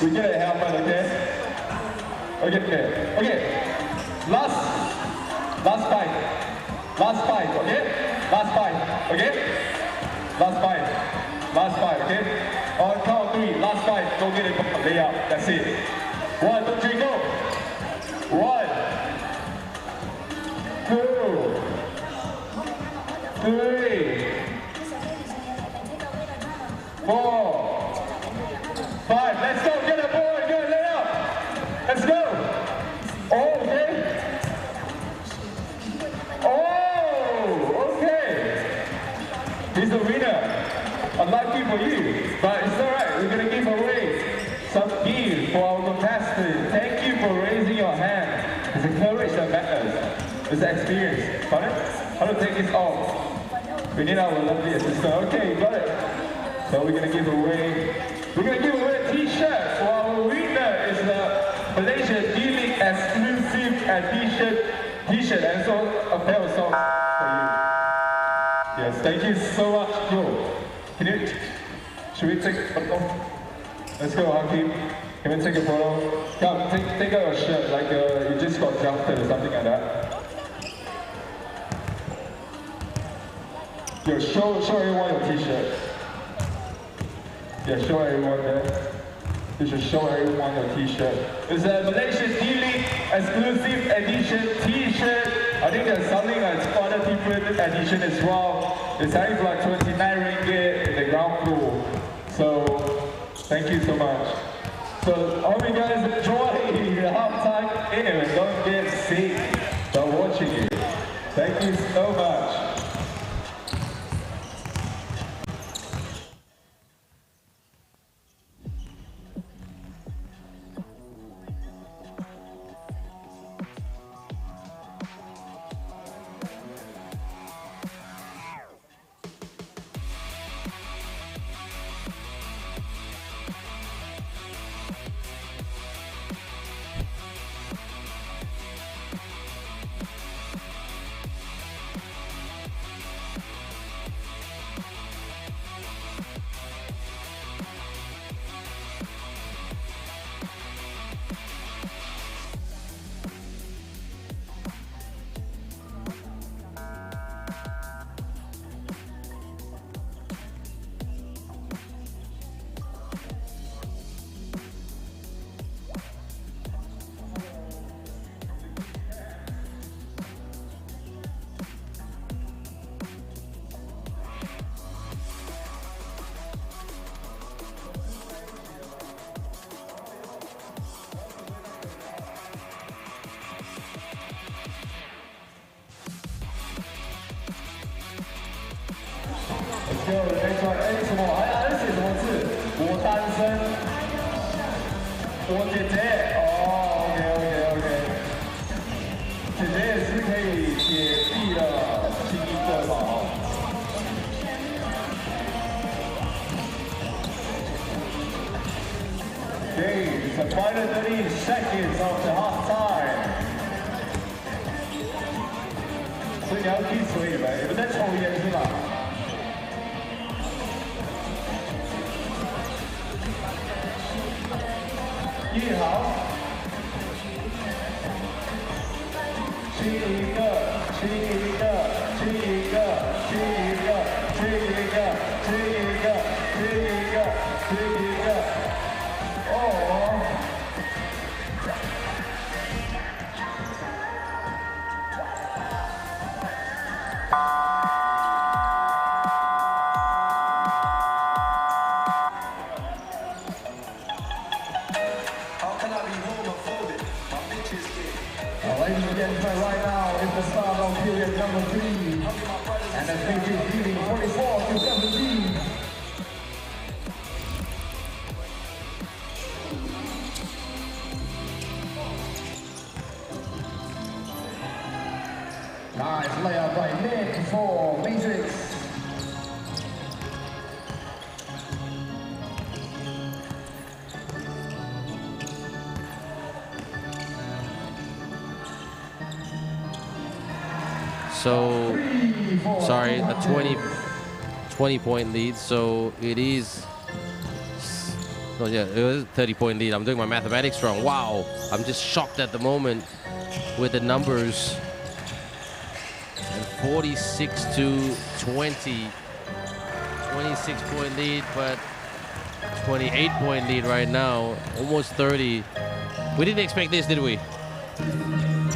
we get a helmet, okay? Okay. Last 5. Last 5, okay? Last 5, okay? Last 5, okay? On count 3, last 5, go get it, lay out, that's it. 1, 2, 3, go! 1, 2, 3, 4, 5. Let's go, get it, boy, go, lay out. Let's go. Oh, okay. Oh, okay. He's the winner. Unlucky for you, but it's alright. We're gonna give away some gift for our contestants. Thank you for raising your hand. It's the courage that matters. It's the experience. Got it? How to take this off? We need our lovely assistant. Okay, got it. So we're gonna give away a t-shirt for our winner. It's the Malaysia D-League exclusive t-shirt and so a pair of socks for you. Yes, thank you so much. Yo, should we take a photo? Let's go, Hakim. Can we take a photo? Come, take out your shirt, like you just got drafted or something like that. Yo, show everyone your t-shirt. Yeah, show everyone there. You should show everyone your t-shirt. It's a Malaysian D-League exclusive edition t-shirt. I think they're selling a other different edition as well. It's selling for like 29 ringgit in the ground floor. So, thank you so much. So, hope you guys enjoy your halftime game and don't get sick by watching it. Thank you so much.就没错，哎，什么？哎，写什么字？我单身，我姐姐。哦，OK。姐姐也是可以写地的清一色嘛。Okay, it's the final 30 seconds of the half time. 所以你要闭嘴呗，你们在抽烟是吧？一好，亲一个，亲一个，亲一个，亲一个，亲一个，亲一个，亲一个，亲一个。Ladies and gentlemen, right now is the start of period number 3. And the Matrix leading 44-17. Nice layup by Nick for Matrix. So, sorry, a 20-point lead. So it is. Oh yeah, it was a 30-point lead. I'm doing my mathematics wrong. Wow, I'm just shocked at the moment with the numbers. And 46-20, 26-point lead, but 28-point lead right now, almost 30. We didn't expect this, did we?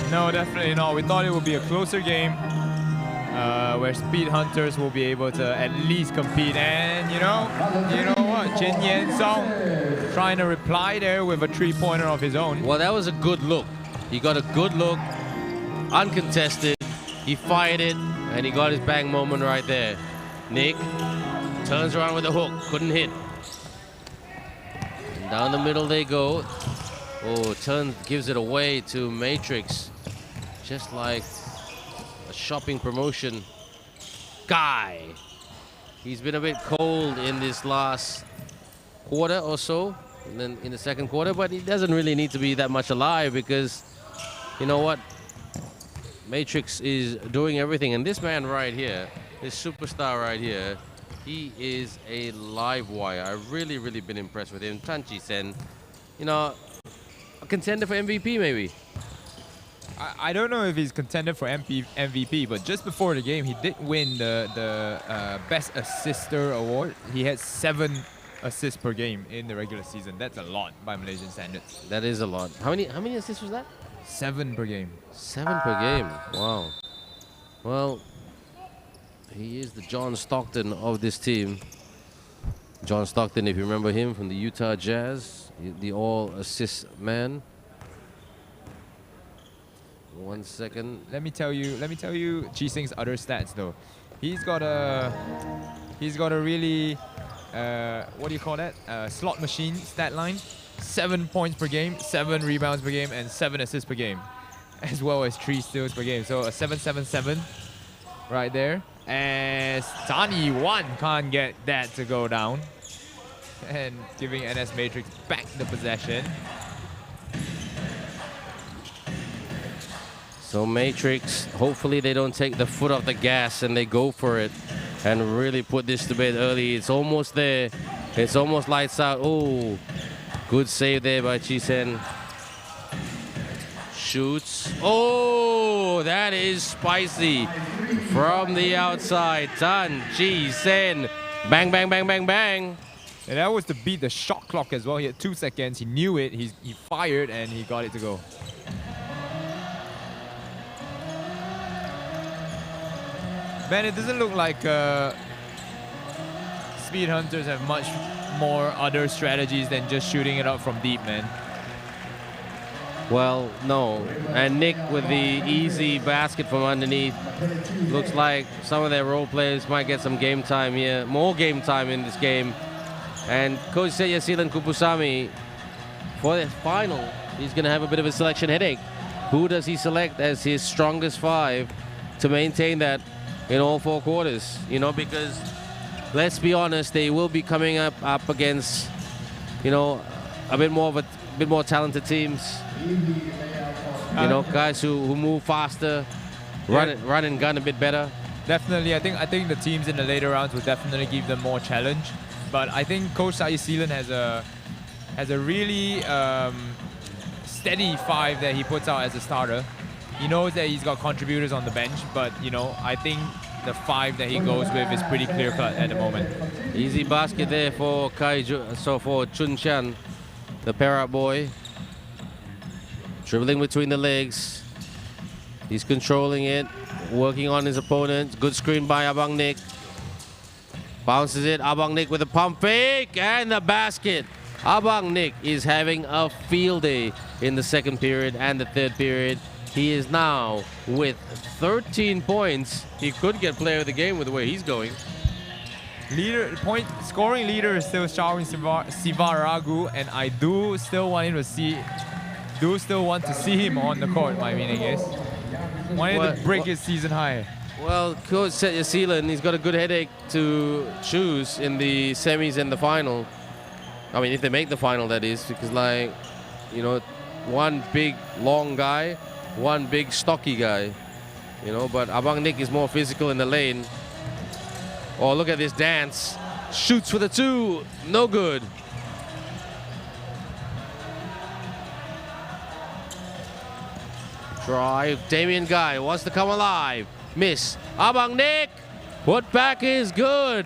No, definitely not. We thought it would be a closer game where Speed Hunters will be able to at least compete. And you know what? Jin Yen Song trying to reply there with a 3-pointer of his own. Well, that was a good look. He got a good look, uncontested. He fired it, and he got his bang moment right there. Nick turns around with a hook, couldn't hit. And down the middle they go. Oh, gives it away to Matrix. Just like a shopping promotion. Guy. He's been a bit cold in this last quarter or so, and then in the second quarter, but he doesn't really need to be that much alive because, you know what? Matrix is doing everything, and this man right here, this superstar right here, he is a live wire. I've really been impressed with him. Tan Chi-sen, you know, a contender for MVP maybe. I don't know if he's contender for MVP, but just before the game, he did win the Best Assister award. He had 7 assists per game in the regular season. That's a lot by Malaysian standards. That is a lot. How many assists was that? 7 per game. 7 per game. Wow. Well, he is the John Stockton of this team. John Stockton, if you remember him from the Utah Jazz, the all-assist man. 1 second. Let me tell you Chi Sing's other stats though. He's got a really what do you call that? Slot machine stat line. 7 points per game, 7 rebounds per game, and 7 assists per game, as well as 3 steals per game. So a 7-7-7 right there. As Tani Wan can't get that to go down, and giving NS Matrix back the possession. So Matrix, hopefully they don't take the foot off the gas and they go for it and really put this to bed early. It's almost there. It's almost lights out. Oh, good save there by Chi-sen. Shoots. Oh, that is spicy from the outside. Tan Chi-sen. Bang, bang, bang, bang, bang. And that was to beat the shot clock as well. He had 2 seconds. He knew it. He fired and he got it to go. Man, it doesn't look like Speed Hunters have much more other strategies than just shooting it up from deep, man. Well, no. And Nick with the easy basket from underneath. Looks like some of their role players might get some game time here. More game time in this game. And Coach Setyasilan Kupusami, for the final, he's going to have a bit of a selection headache. Who does he select as his strongest 5 to maintain that in all 4 quarters? You know, because let's be honest, they will be coming up against, you know, a bit more talented teams. You know, guys who move faster, run and gun a bit better. Definitely, I think the teams in the later rounds will definitely give them more challenge. But I think Coach Setyasilan has a really steady 5 that he puts out as a starter. He knows that he's got contributors on the bench, but you know, I think the 5 that he goes with is pretty clear-cut at the moment. Easy basket there for for Chun Chan, the Perak boy. Dribbling between the legs. He's controlling it, working on his opponent. Good screen by Abang Nick. Bounces it, Abang Nick with a pump fake and the basket. Abang Nick is having a field day in the second period and the third period. He is now with 13 points. He could get player of the game with the way he's going. Scoring leader is still Sharon Sivaragu, and I do still want to see him on the court. My meaning is, wanted to break his season high. Well, Coach Setya Seelan, he's got a good headache to choose in the semis and the final. I mean, if they make the final, that is, because like, you know, one big long guy, one big stocky guy, you know. But Abang Nick is more physical in the lane. Oh, look at this dance. Shoots for the two. No good. Drive. Damien Guy wants to come alive. Miss. Abang Nick. Put back is good.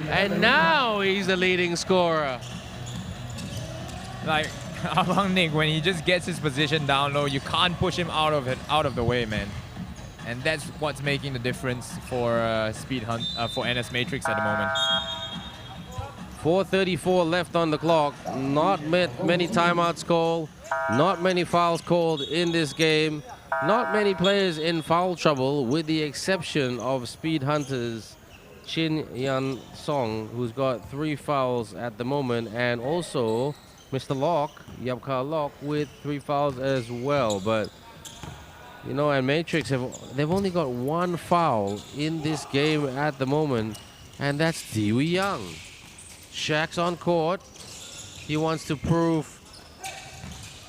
And now he's the leading scorer. Like, Abang Nick, when he just gets his position down low, you can't push him out of the way, man. And that's what's making the difference for for NS Matrix at the moment. 4:34 left on the clock. Not many timeouts called. Not many fouls called in this game. Not many players in foul trouble, with the exception of Speed Hunters Chin Yan Song, who's got 3 fouls at the moment, and also Mr. Locke, Yabka Locke, with 3 fouls as well. But you know, and Matrix they've only got 1 foul in this game at the moment, and that's Dewey Young. Shaq's on court. He wants to prove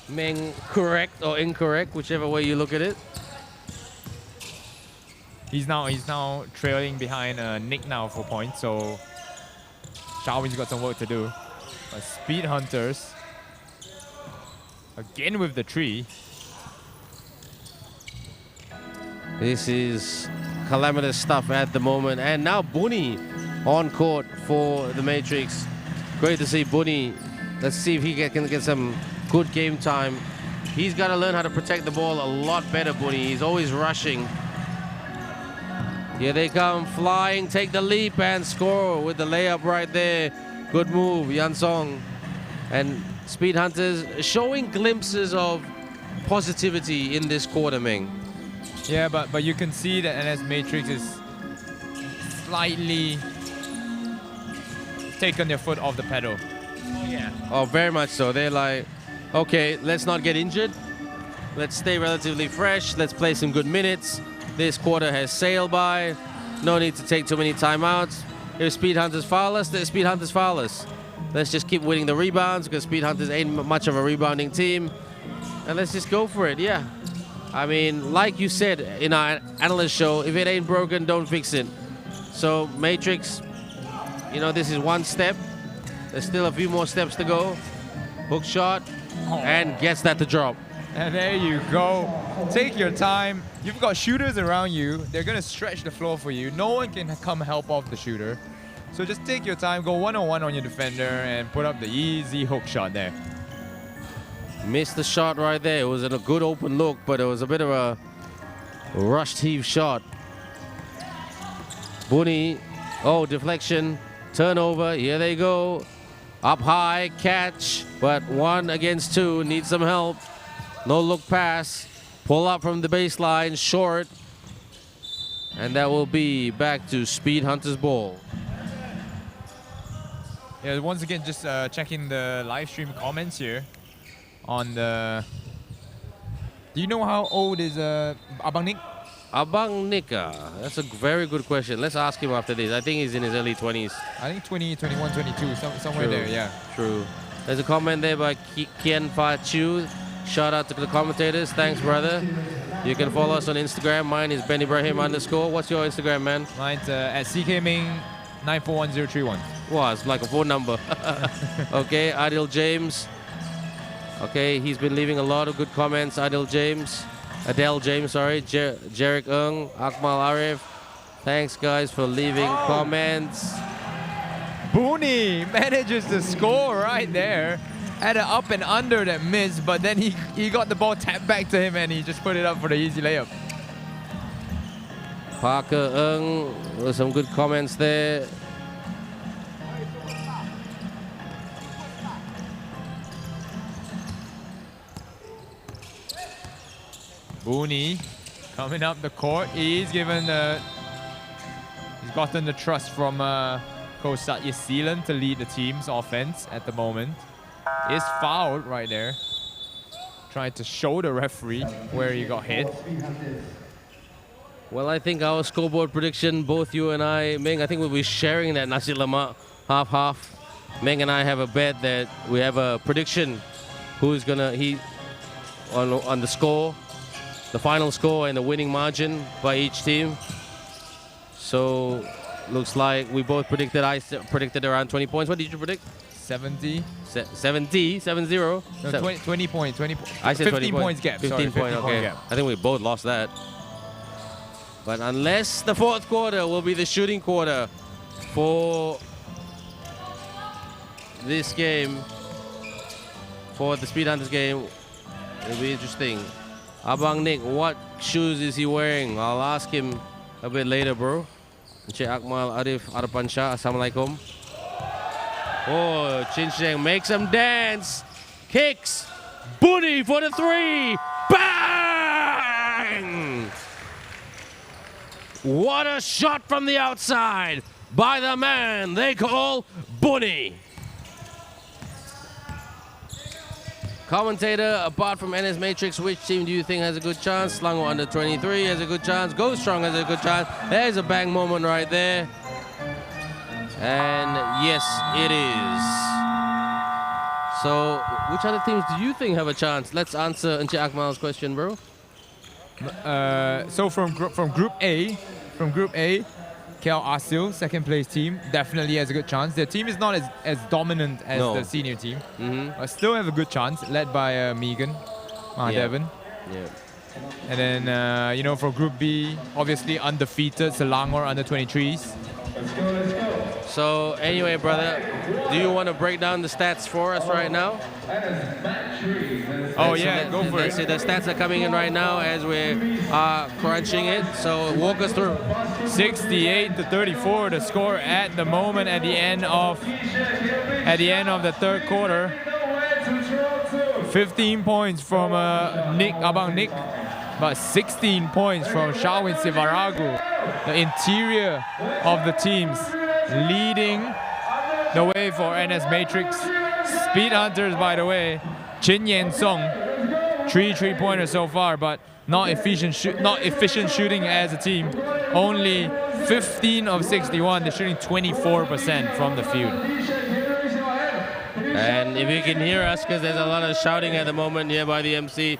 Meng correct or incorrect, whichever way you look at it. He's now trailing behind Nick now for points, so Xiaowin's got some work to do. But Speed Hunters again with the tree. This is calamitous stuff at the moment. And now Bunny on court for the Matrix. Great to see Bunny. Let's see if he can get some good game time. He's got to learn how to protect the ball a lot better, Bunny. He's always rushing. Here they come, flying, take the leap and score with the layup right there. Good move, Yan Song. And Speed Hunters showing glimpses of positivity in this quarter, Ming. Yeah, but you can see that NS Matrix is slightly taken their foot off the pedal. Yeah. Oh, very much so. They're like, okay, let's not get injured. Let's stay relatively fresh. Let's play some good minutes. This quarter has sailed by. No need to take too many timeouts. If Speed Hunters foul us, then Speed Hunters foul us. Let's just keep winning the rebounds, because Speed Hunters ain't much of a rebounding team. And let's just go for it, yeah. I mean, like you said in our analyst show, if it ain't broken, don't fix it. So Matrix, you know, this is one step. There's still a few more steps to go. Hook shot, and gets that to drop. And there you go. Take your time. You've got shooters around you. They're going to stretch the floor for you. No one can come help off the shooter. So just take your time, go one-on-one on your defender, and put up the easy hook shot there. Missed the shot right there. It was a good open look, but it was a bit of a rushed heave shot. Bunny, oh, deflection, turnover, here they go. Up high, catch, but 1 against 2, needs some help. No look pass, pull up from the baseline, short. And that will be back to Speed Hunters ball. Yeah, once again, just checking the live stream comments here on the... Do you know how old is Abang Nick? Abang Nika, that's a very good question. Let's ask him after this. I think he's in his early 20s. I think 20, 21, 22, somewhere True. there, yeah. True. There's a comment there by Kian Fa Chu. Shout out to the commentators. Thanks, brother. You can follow us on Instagram. Mine is Ben Ibrahim _. What's your Instagram, man? Mine's at CKMing941031. Wow, it's like a phone number. Okay, Adil James. Okay, he's been leaving a lot of good comments. Adele James, sorry. Jarek Ung, Akmal Arif. Thanks, guys, for leaving comments. Booney manages to score right there. Had an up and under that missed, but then he got the ball tapped back to him and he just put it up for the easy layup. Parker Ung, with some good comments there. Booney coming up the court. He's gotten the trust from Coach Satya Seelan to lead the team's offense at the moment. Is fouled right there. Trying to show the referee where he got hit. Well, I think our scoreboard prediction, both you and I, Ming, I think we'll be sharing that nasi lemak half-half. Ming and I have a bet that we have a prediction who's gonna on the score, the final score and the winning margin by each team. So looks like we both predicted. I predicted around 20 points. What did you predict? 70. 70. No, 20 points. I said 15 points gap. 15 points. Okay. Gap. I think we both lost that. But unless the fourth quarter will be the shooting quarter for this game, for the Speed Hunters game, it'll be interesting. Abang Nick, what shoes is he wearing? I'll ask him a bit later, bro. Encik Akmal Arif Arapansha, Assalamualaikum. Oh, Chin Sheng makes him dance. Kicks. Booney for the three. Bang! What a shot from the outside by the man they call Booney. Commentator, apart from NS Matrix, which team do you think has a good chance? Selangor under 23 has a good chance. Go Strong has a good chance. There's a bang moment right there. And yes, it is. So, which other teams do you think have a chance? Let's answer Encik Akmal's question, bro. So from Group A, KL Asil, second place team, definitely has a good chance. Their team is not as dominant as the senior team, but still have a good chance, led by Megan Mahadevan. Yeah. And then, for Group B, obviously undefeated Selangor under 23s. So anyway, brother, do you want to break down the stats for us right now? Oh yeah, go for it. See, the stats are coming in right now as we are crunching it. So walk us through. 68-34, the score at the moment at the end of the third quarter. 15 points from Abang Nick, but 16 points from Sharwin Sivaragu. The interior of the teams leading the way for NS Matrix. Speed Hunters, by the way, Chin Yen Song, 3 3-pointers so far, but not efficient shooting as a team. Only 15 of 61. They're shooting 24% from the field. And if you can hear us, because there's a lot of shouting at the moment here by the MC,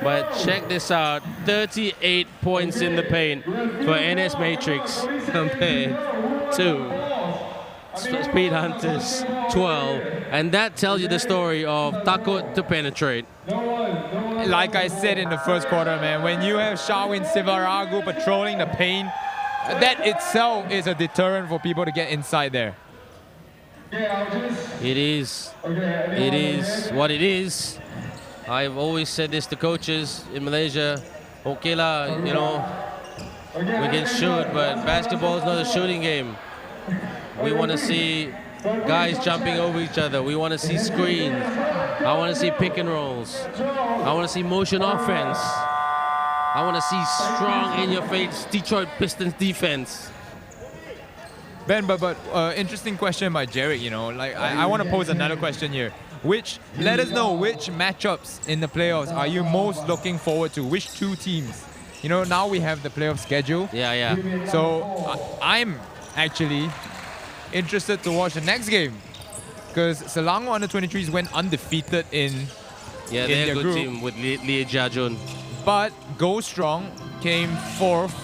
but check this out, 38 points in the paint for NS Matrix compared to Speed Hunters 12, and that tells you the story of takut to penetrate. Like I said in the first quarter, man, when you have Sharwin Sivaragu patrolling the paint, that itself is a deterrent for people to get inside there. It is what it is. I've always said this to coaches in Malaysia. Okay lah, we can shoot, but basketball is not a shooting game. We want to see guys jumping over each other. We want to see screens. I want to see pick and rolls. I want to see motion offense. I want to see strong in-your-face Detroit Pistons defense. Ben, but interesting question by Jarek, I want to pose another question here. Let us know which matchups in the playoffs are you most looking forward to? Which two teams? Now we have the playoff schedule. Yeah. So I'm actually interested to watch the next game, because Selangor under 23s went undefeated in they're their a good group. team with Lee Jia-jun. But Go Strong came fourth,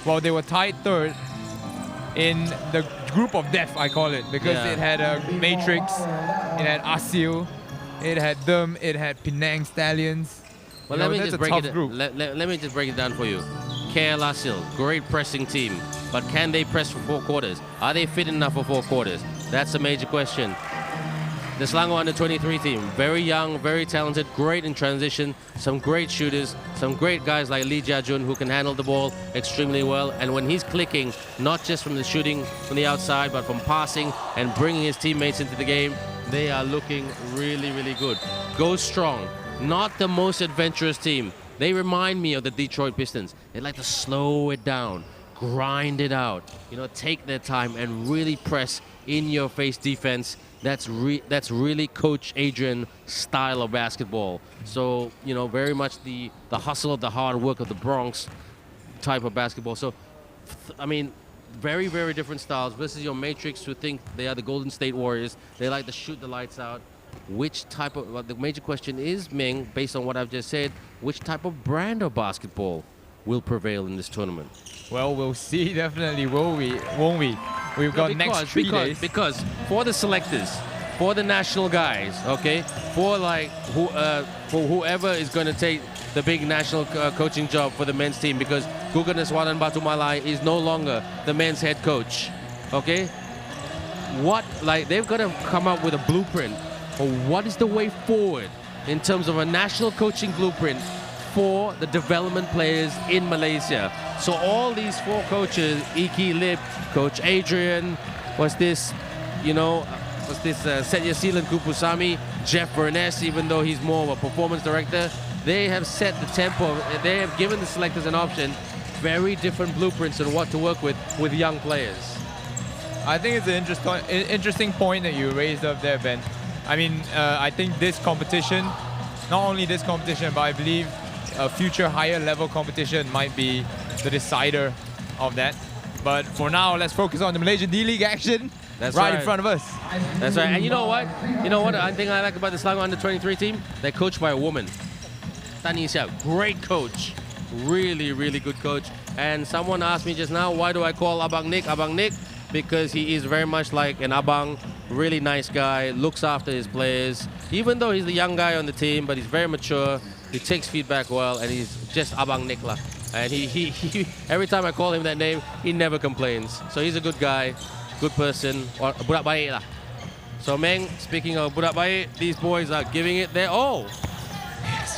while they were tied third in the group of death, I call it, because it had a Matrix, it had Asil, it had them, it had Penang Stallions. Well, let me just break it down for you. KL Asil, great pressing team, but can they press for 4 quarters? Are they fit enough for 4 quarters? That's a major question. The Selangor under 23 team, very young, very talented, great in transition, some great shooters, some great guys like Lee Jia-jun who can handle the ball extremely well. And when he's clicking, not just from the shooting from the outside, but from passing and bringing his teammates into the game, they are looking really, really good. Go Strong, not the most adventurous team. They remind me of the Detroit Pistons. They like to slow it down, grind it out, you know, take their time and really press in-your-face defense. That's really Coach Adrian style of basketball. So, you know, very much the hustle of the hard work of the Bronx type of basketball. So, I mean, very, very different styles versus your Matrix, who think they are the Golden State Warriors. They like to shoot the lights out. Which type of, well, the major question is, Ming, based on what I've just said, which type of brand of basketball will prevail in this tournament? Well, we'll see, definitely, will we, won't we? We've got next 3 days. Because for the selectors, for the national guys, okay, for like for whoever is going to take the big national coaching job for the men's team, because Gugat Neswaran Batumalai is no longer the men's head coach, okay? What, like, they've got to come up with a blueprint for what is the way forward in terms of a national coaching blueprint for the development players in Malaysia. So all these 4 coaches, Iki Lip, Coach Adrian, Setya Silan Kupusami, Jeff Burness, even though he's more of a performance director, they have set the tempo. They have given the selectors an option, very different blueprints on what to work with young players. I think it's an interesting point that you raised up there, Ben. I mean, I think this competition, not only this competition, but I believe a future higher level competition might be the decider of that. But for now, let's focus on the Malaysian D-League action. That's right right in front of us. That's right. And you know what? I think I like about the Selangor Under-23 team? They're coached by a woman. Tan Yee-Siap, great coach. Really, really good coach. And someone asked me just now, why do I call Abang Nick Abang Nick? Because he is very much like an Abang, really nice guy, looks after his players. Even though he's the young guy on the team, but he's very mature. He takes feedback well, and he's just Abang Nick lah. And he every time I call him that name, he never complains. So he's a good guy, good person, or budak baik lah. So Meng, speaking of budak baik, these boys are giving it their all.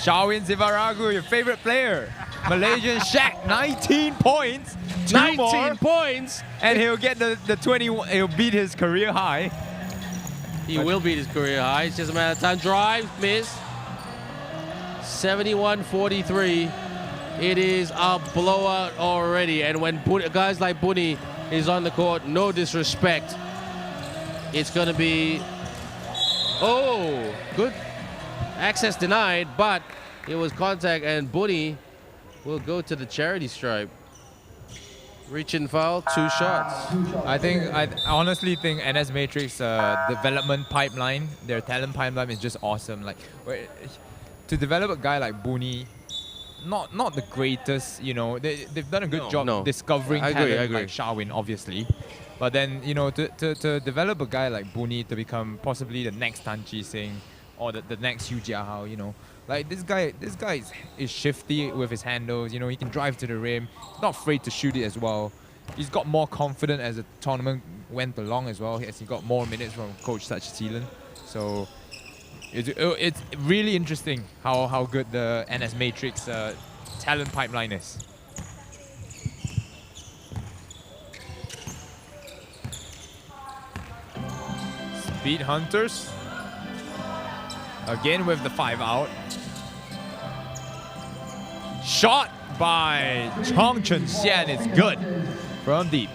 Shawin Zivaragu, your favorite player. Malaysian Shaq, 19 points. 19 more, points! and he'll get the 21. He'll beat his career high. He will beat his career high. It's just a matter of time. Drive, miss. 71-43. It is a blowout already. And when guys like Buni is on the court, no disrespect, it's going to be... Oh, good. Access denied, but it was contact, and Buni will go to the charity stripe. Reach and foul, 2 shots. I honestly think NS Matrix development pipeline, their talent pipeline is just awesome. Like, to develop a guy like Buni, not the greatest, you know, they've done a good job discovering talent like Shawin, obviously. But then, you know, to develop a guy like Buni to become possibly the next Tan Chi Sing or the next Hu Jiahao, you know. Like, this guy is shifty with his handles, you know, he can drive to the rim, not afraid to shoot it as well. He's got more confident as the tournament went along as well, as he got more minutes from Coach Sach Sealan. So it's really interesting how good the NS Matrix talent pipeline is. Speed Hunters. Again with the 5 out. Shot by Chong Chun Xian is good from deep.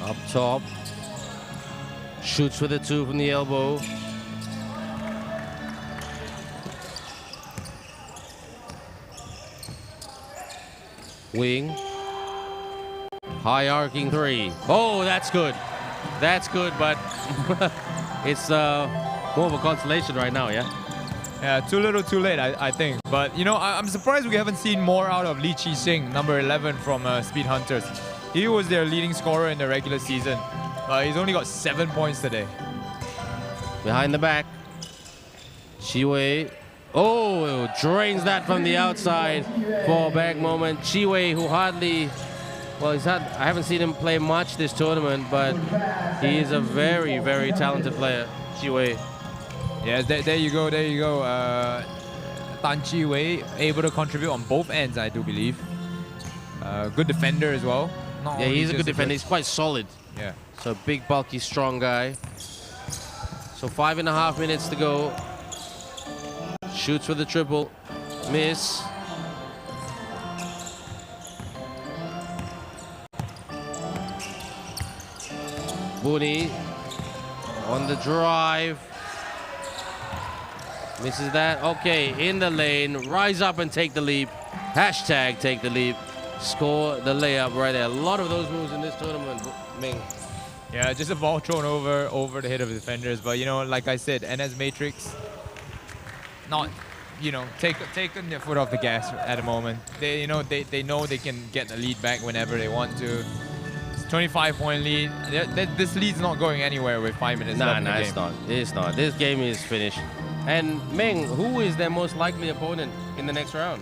Up top. Shoots with a 2 from the elbow. Wing. High arcing 3. Oh, that's good. That's good, but it's more of a consolation right now, yeah? Yeah, too little, too late, I think. But, you know, I'm surprised we haven't seen more out of Lee Chi Sing, number 11 from Speed Hunters. He was their leading scorer in the regular season. He's only got 7 points today. Behind the back. Chiwei. Oh, drains that from the outside for a back moment. Chiwei, who hardly... Well, I haven't seen him play much this tournament, but he is a very, very talented player, Chiwei. Yeah, there you go, there you go. Tan Chiwei able to contribute on both ends, I do believe. Good defender as well. Yeah, he's a good defender. He's quite solid. Yeah. So big, bulky, strong guy. So 5.5 minutes to go. Shoots for the triple. Miss. Booney on the drive. Misses that. Okay, in the lane. Rise up and take the leap. Hashtag take the leap. Score the layup right there. A lot of those moves in this tournament, Ming. Yeah, just a ball thrown over the head of the defenders. But, you know, like I said, NS Matrix, not, you know, taking their foot off the gas at the moment. They know they can get the lead back whenever they want to. It's 25-point lead. This lead's not going anywhere with 5 minutes left in the game. It's not. It's not. This game is finished. And Ming, who is their most likely opponent in the next round?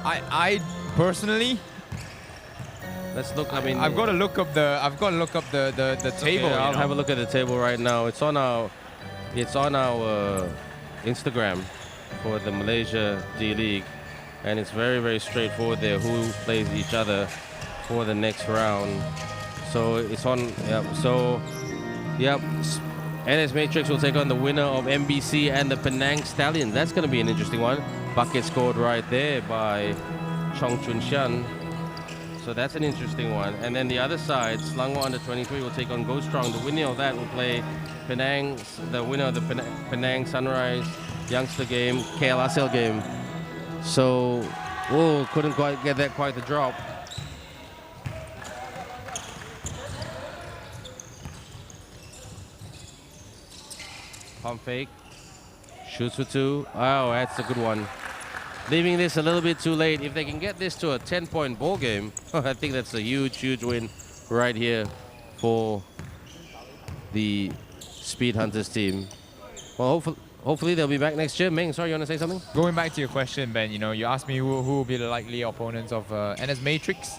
I personally, let's look. I mean, I've got to look up the table. Okay, I'll have a look at the table right now. It's on our Instagram for the Malaysia D League, and it's very, very straightforward there. Who plays each other for the next round? So it's on. Yep. So, yep. NS Matrix will take on the winner of MBC and the Penang Stallions. That's going to be an interesting one. Bucket scored right there by Chong Chun Sian. So that's an interesting one. And then the other side, Selangor Under 23 will take on Go Strong. The winner of that will play the winner of the Penang Sunrise Youngster game, KLSL game. So, whoa, couldn't quite get that quite the drop. Pump fake. Shoots for two. Oh, that's a good one. Leaving this a little bit too late. If they can get this to a 10-point ball game, I think that's a huge, huge win right here for the Speed Hunters team. Well, hopefully they'll be back next year. Ming, sorry, you want to say something? Going back to your question, Ben, you know, you asked me who will be the likely opponents of NS Matrix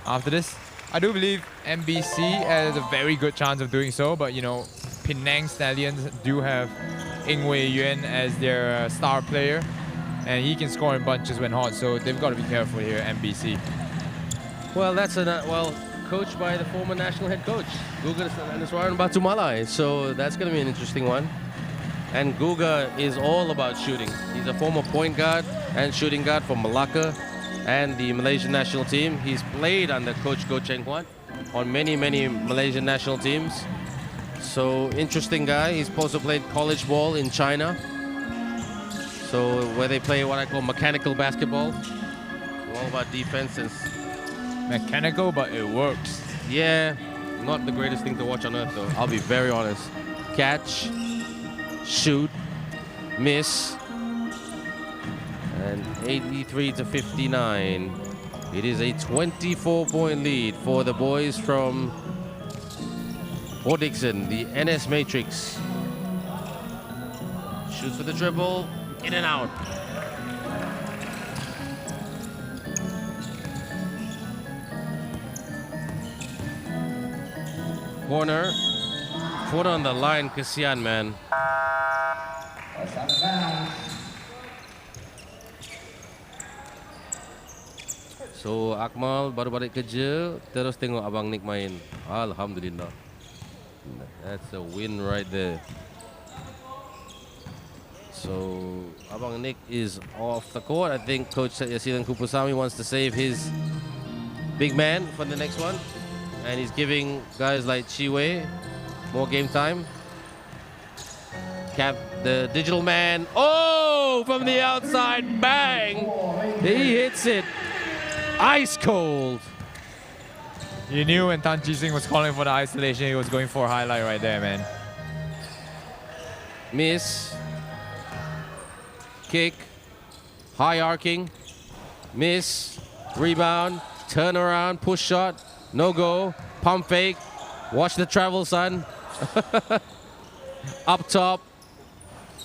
after this. I do believe MBC has a very good chance of doing so, but, you know, Penang Stallions do have Ing Wei Yuan as their star player, and he can score in bunches when hot, so they've got to be careful here, MBC. Well, that's coached by the former national head coach, Guga Naswaran Batumalai, so that's going to be an interesting one. And Guga is all about shooting. He's a former point guard and shooting guard for Malacca and the Malaysian national team. He's played under Coach Goh Cheng Huat on many, many Malaysian national teams. So, interesting guy. He's also played college ball in China. So, where they play what I call mechanical basketball. All about defense. And mechanical, but it works. Yeah, not the greatest thing to watch on earth, though. I'll be very honest. Catch, shoot, miss. And 83-59. It is a 24-point lead for the boys from Port Dickson, the NS Matrix. Shoots for the dribble, in and out. Corner, foot on the line, kesian, man. That's out of bounds. So Akmal baru balik kerja, terus tengok Abang Nick main. Alhamdulillah. That's a win right there. So Abang Nick is off the court. I think Coach Yasilan Kupusami wants to save his big man for the next one. And he's giving guys like Chiwei more game time. Cap, the digital man. Oh, from the outside, bang! He hits it. Ice cold. You knew when Tan Chi Sing was calling for the isolation, he was going for a highlight right there, man. Miss. Kick. High arcing. Miss. Rebound. Turn around. Push shot. No go. Pump fake. Watch the travel, son. Up top.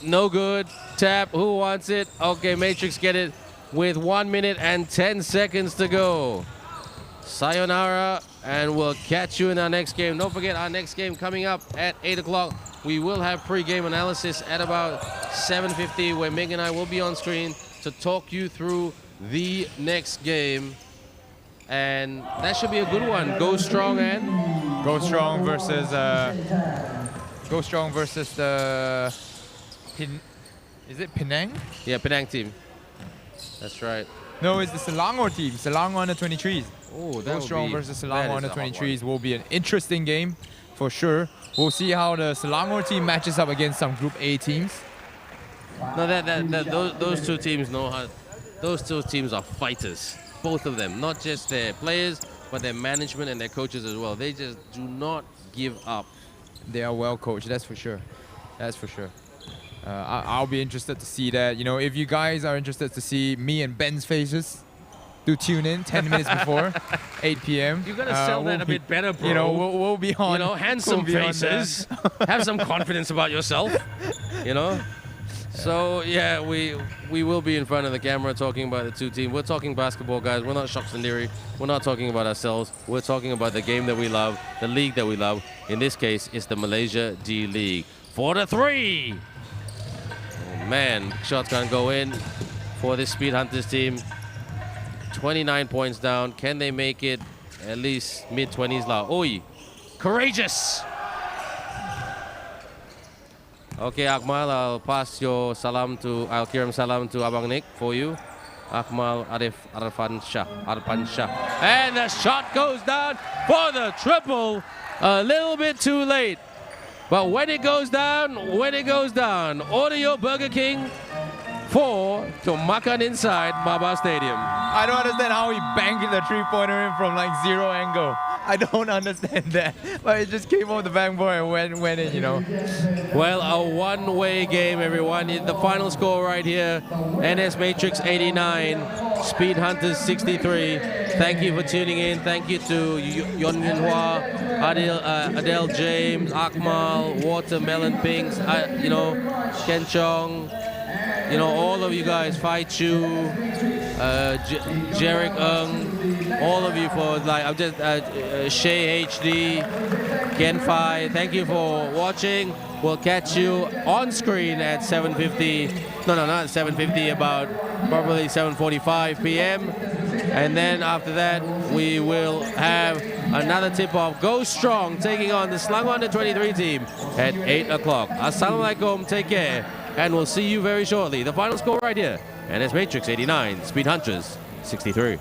No good. Tap. Who wants it? Okay, Matrix get it with 1 minute and 10 seconds to go. Sayonara, and we'll catch you in our next game. Don't forget our next game coming up at 8 o'clock. We will have pre-game analysis at about 7:50 where Meg and I will be on screen to talk you through the next game. And that should be a good one. Go Strong and? Go Strong versus Go Strong versus the is it Penang? Yeah, Penang team. That's right. No, it's the Selangor team. Selangor under 23s. Oh, Go Strong versus Selangor under that is a hot 23s will be an interesting game for sure. We'll see how the Selangor team matches up against some Group A teams. No, those two teams know how. Those two teams are fighters, both of them. Not just their players, but their management and their coaches as well. They just do not give up. They are well coached, that's for sure. That's for sure. I'll be interested to see that. You know, if you guys are interested to see me and Ben's faces, do tune in 10 minutes before 8 p.m. You gotta sell that a bit better, bro. You know, we'll be on. You know, handsome faces. Have some confidence about yourself. You know. So yeah, we will be in front of the camera talking about the two teams. We're talking basketball, guys. We're not Shock Sendiri. We're not talking about ourselves. We're talking about the game that we love, the league that we love. In this case, it's the Malaysia D League. 4 to 3. Oh man, shots can't go in for this Speed Hunters team. 29 points down. Can they make it at least mid-20s? Oi, courageous. Okay, Akmal, I'll pass your salam to, I'll kirim salam to Abang Nick for you. Akmal Arfan Shah. And the shot goes down for the triple. A little bit too late. But when it goes down, order your Burger King to makan inside Baba Stadium. I don't understand how he banked the three-pointer in from like zero angle. I don't understand that. But it just came off the backboard and went in, you know. Well, a one-way game, everyone. The final score right here, NS Matrix 89, Speed Hunters 63. Thank you for tuning in. Thank you to Yon Min Hua, Adele James, Akmal, Watermelon Pinks, Ken Chong, all of you guys, Fai Chu, Jarek Ng, all of you for I'm just Shay HD, Ken Fai. Thank you for watching. We'll catch you on screen at 7:50. No, not 7:50. About probably 7:45 p.m. And then after that, we will have another tip-off. Go Strong taking on the Selangor Under 23 team at 8 o'clock. Assalamualaikum. Take care. And we'll see you very shortly. The final score right here. NS Matrix 89, Speed Hunters 63.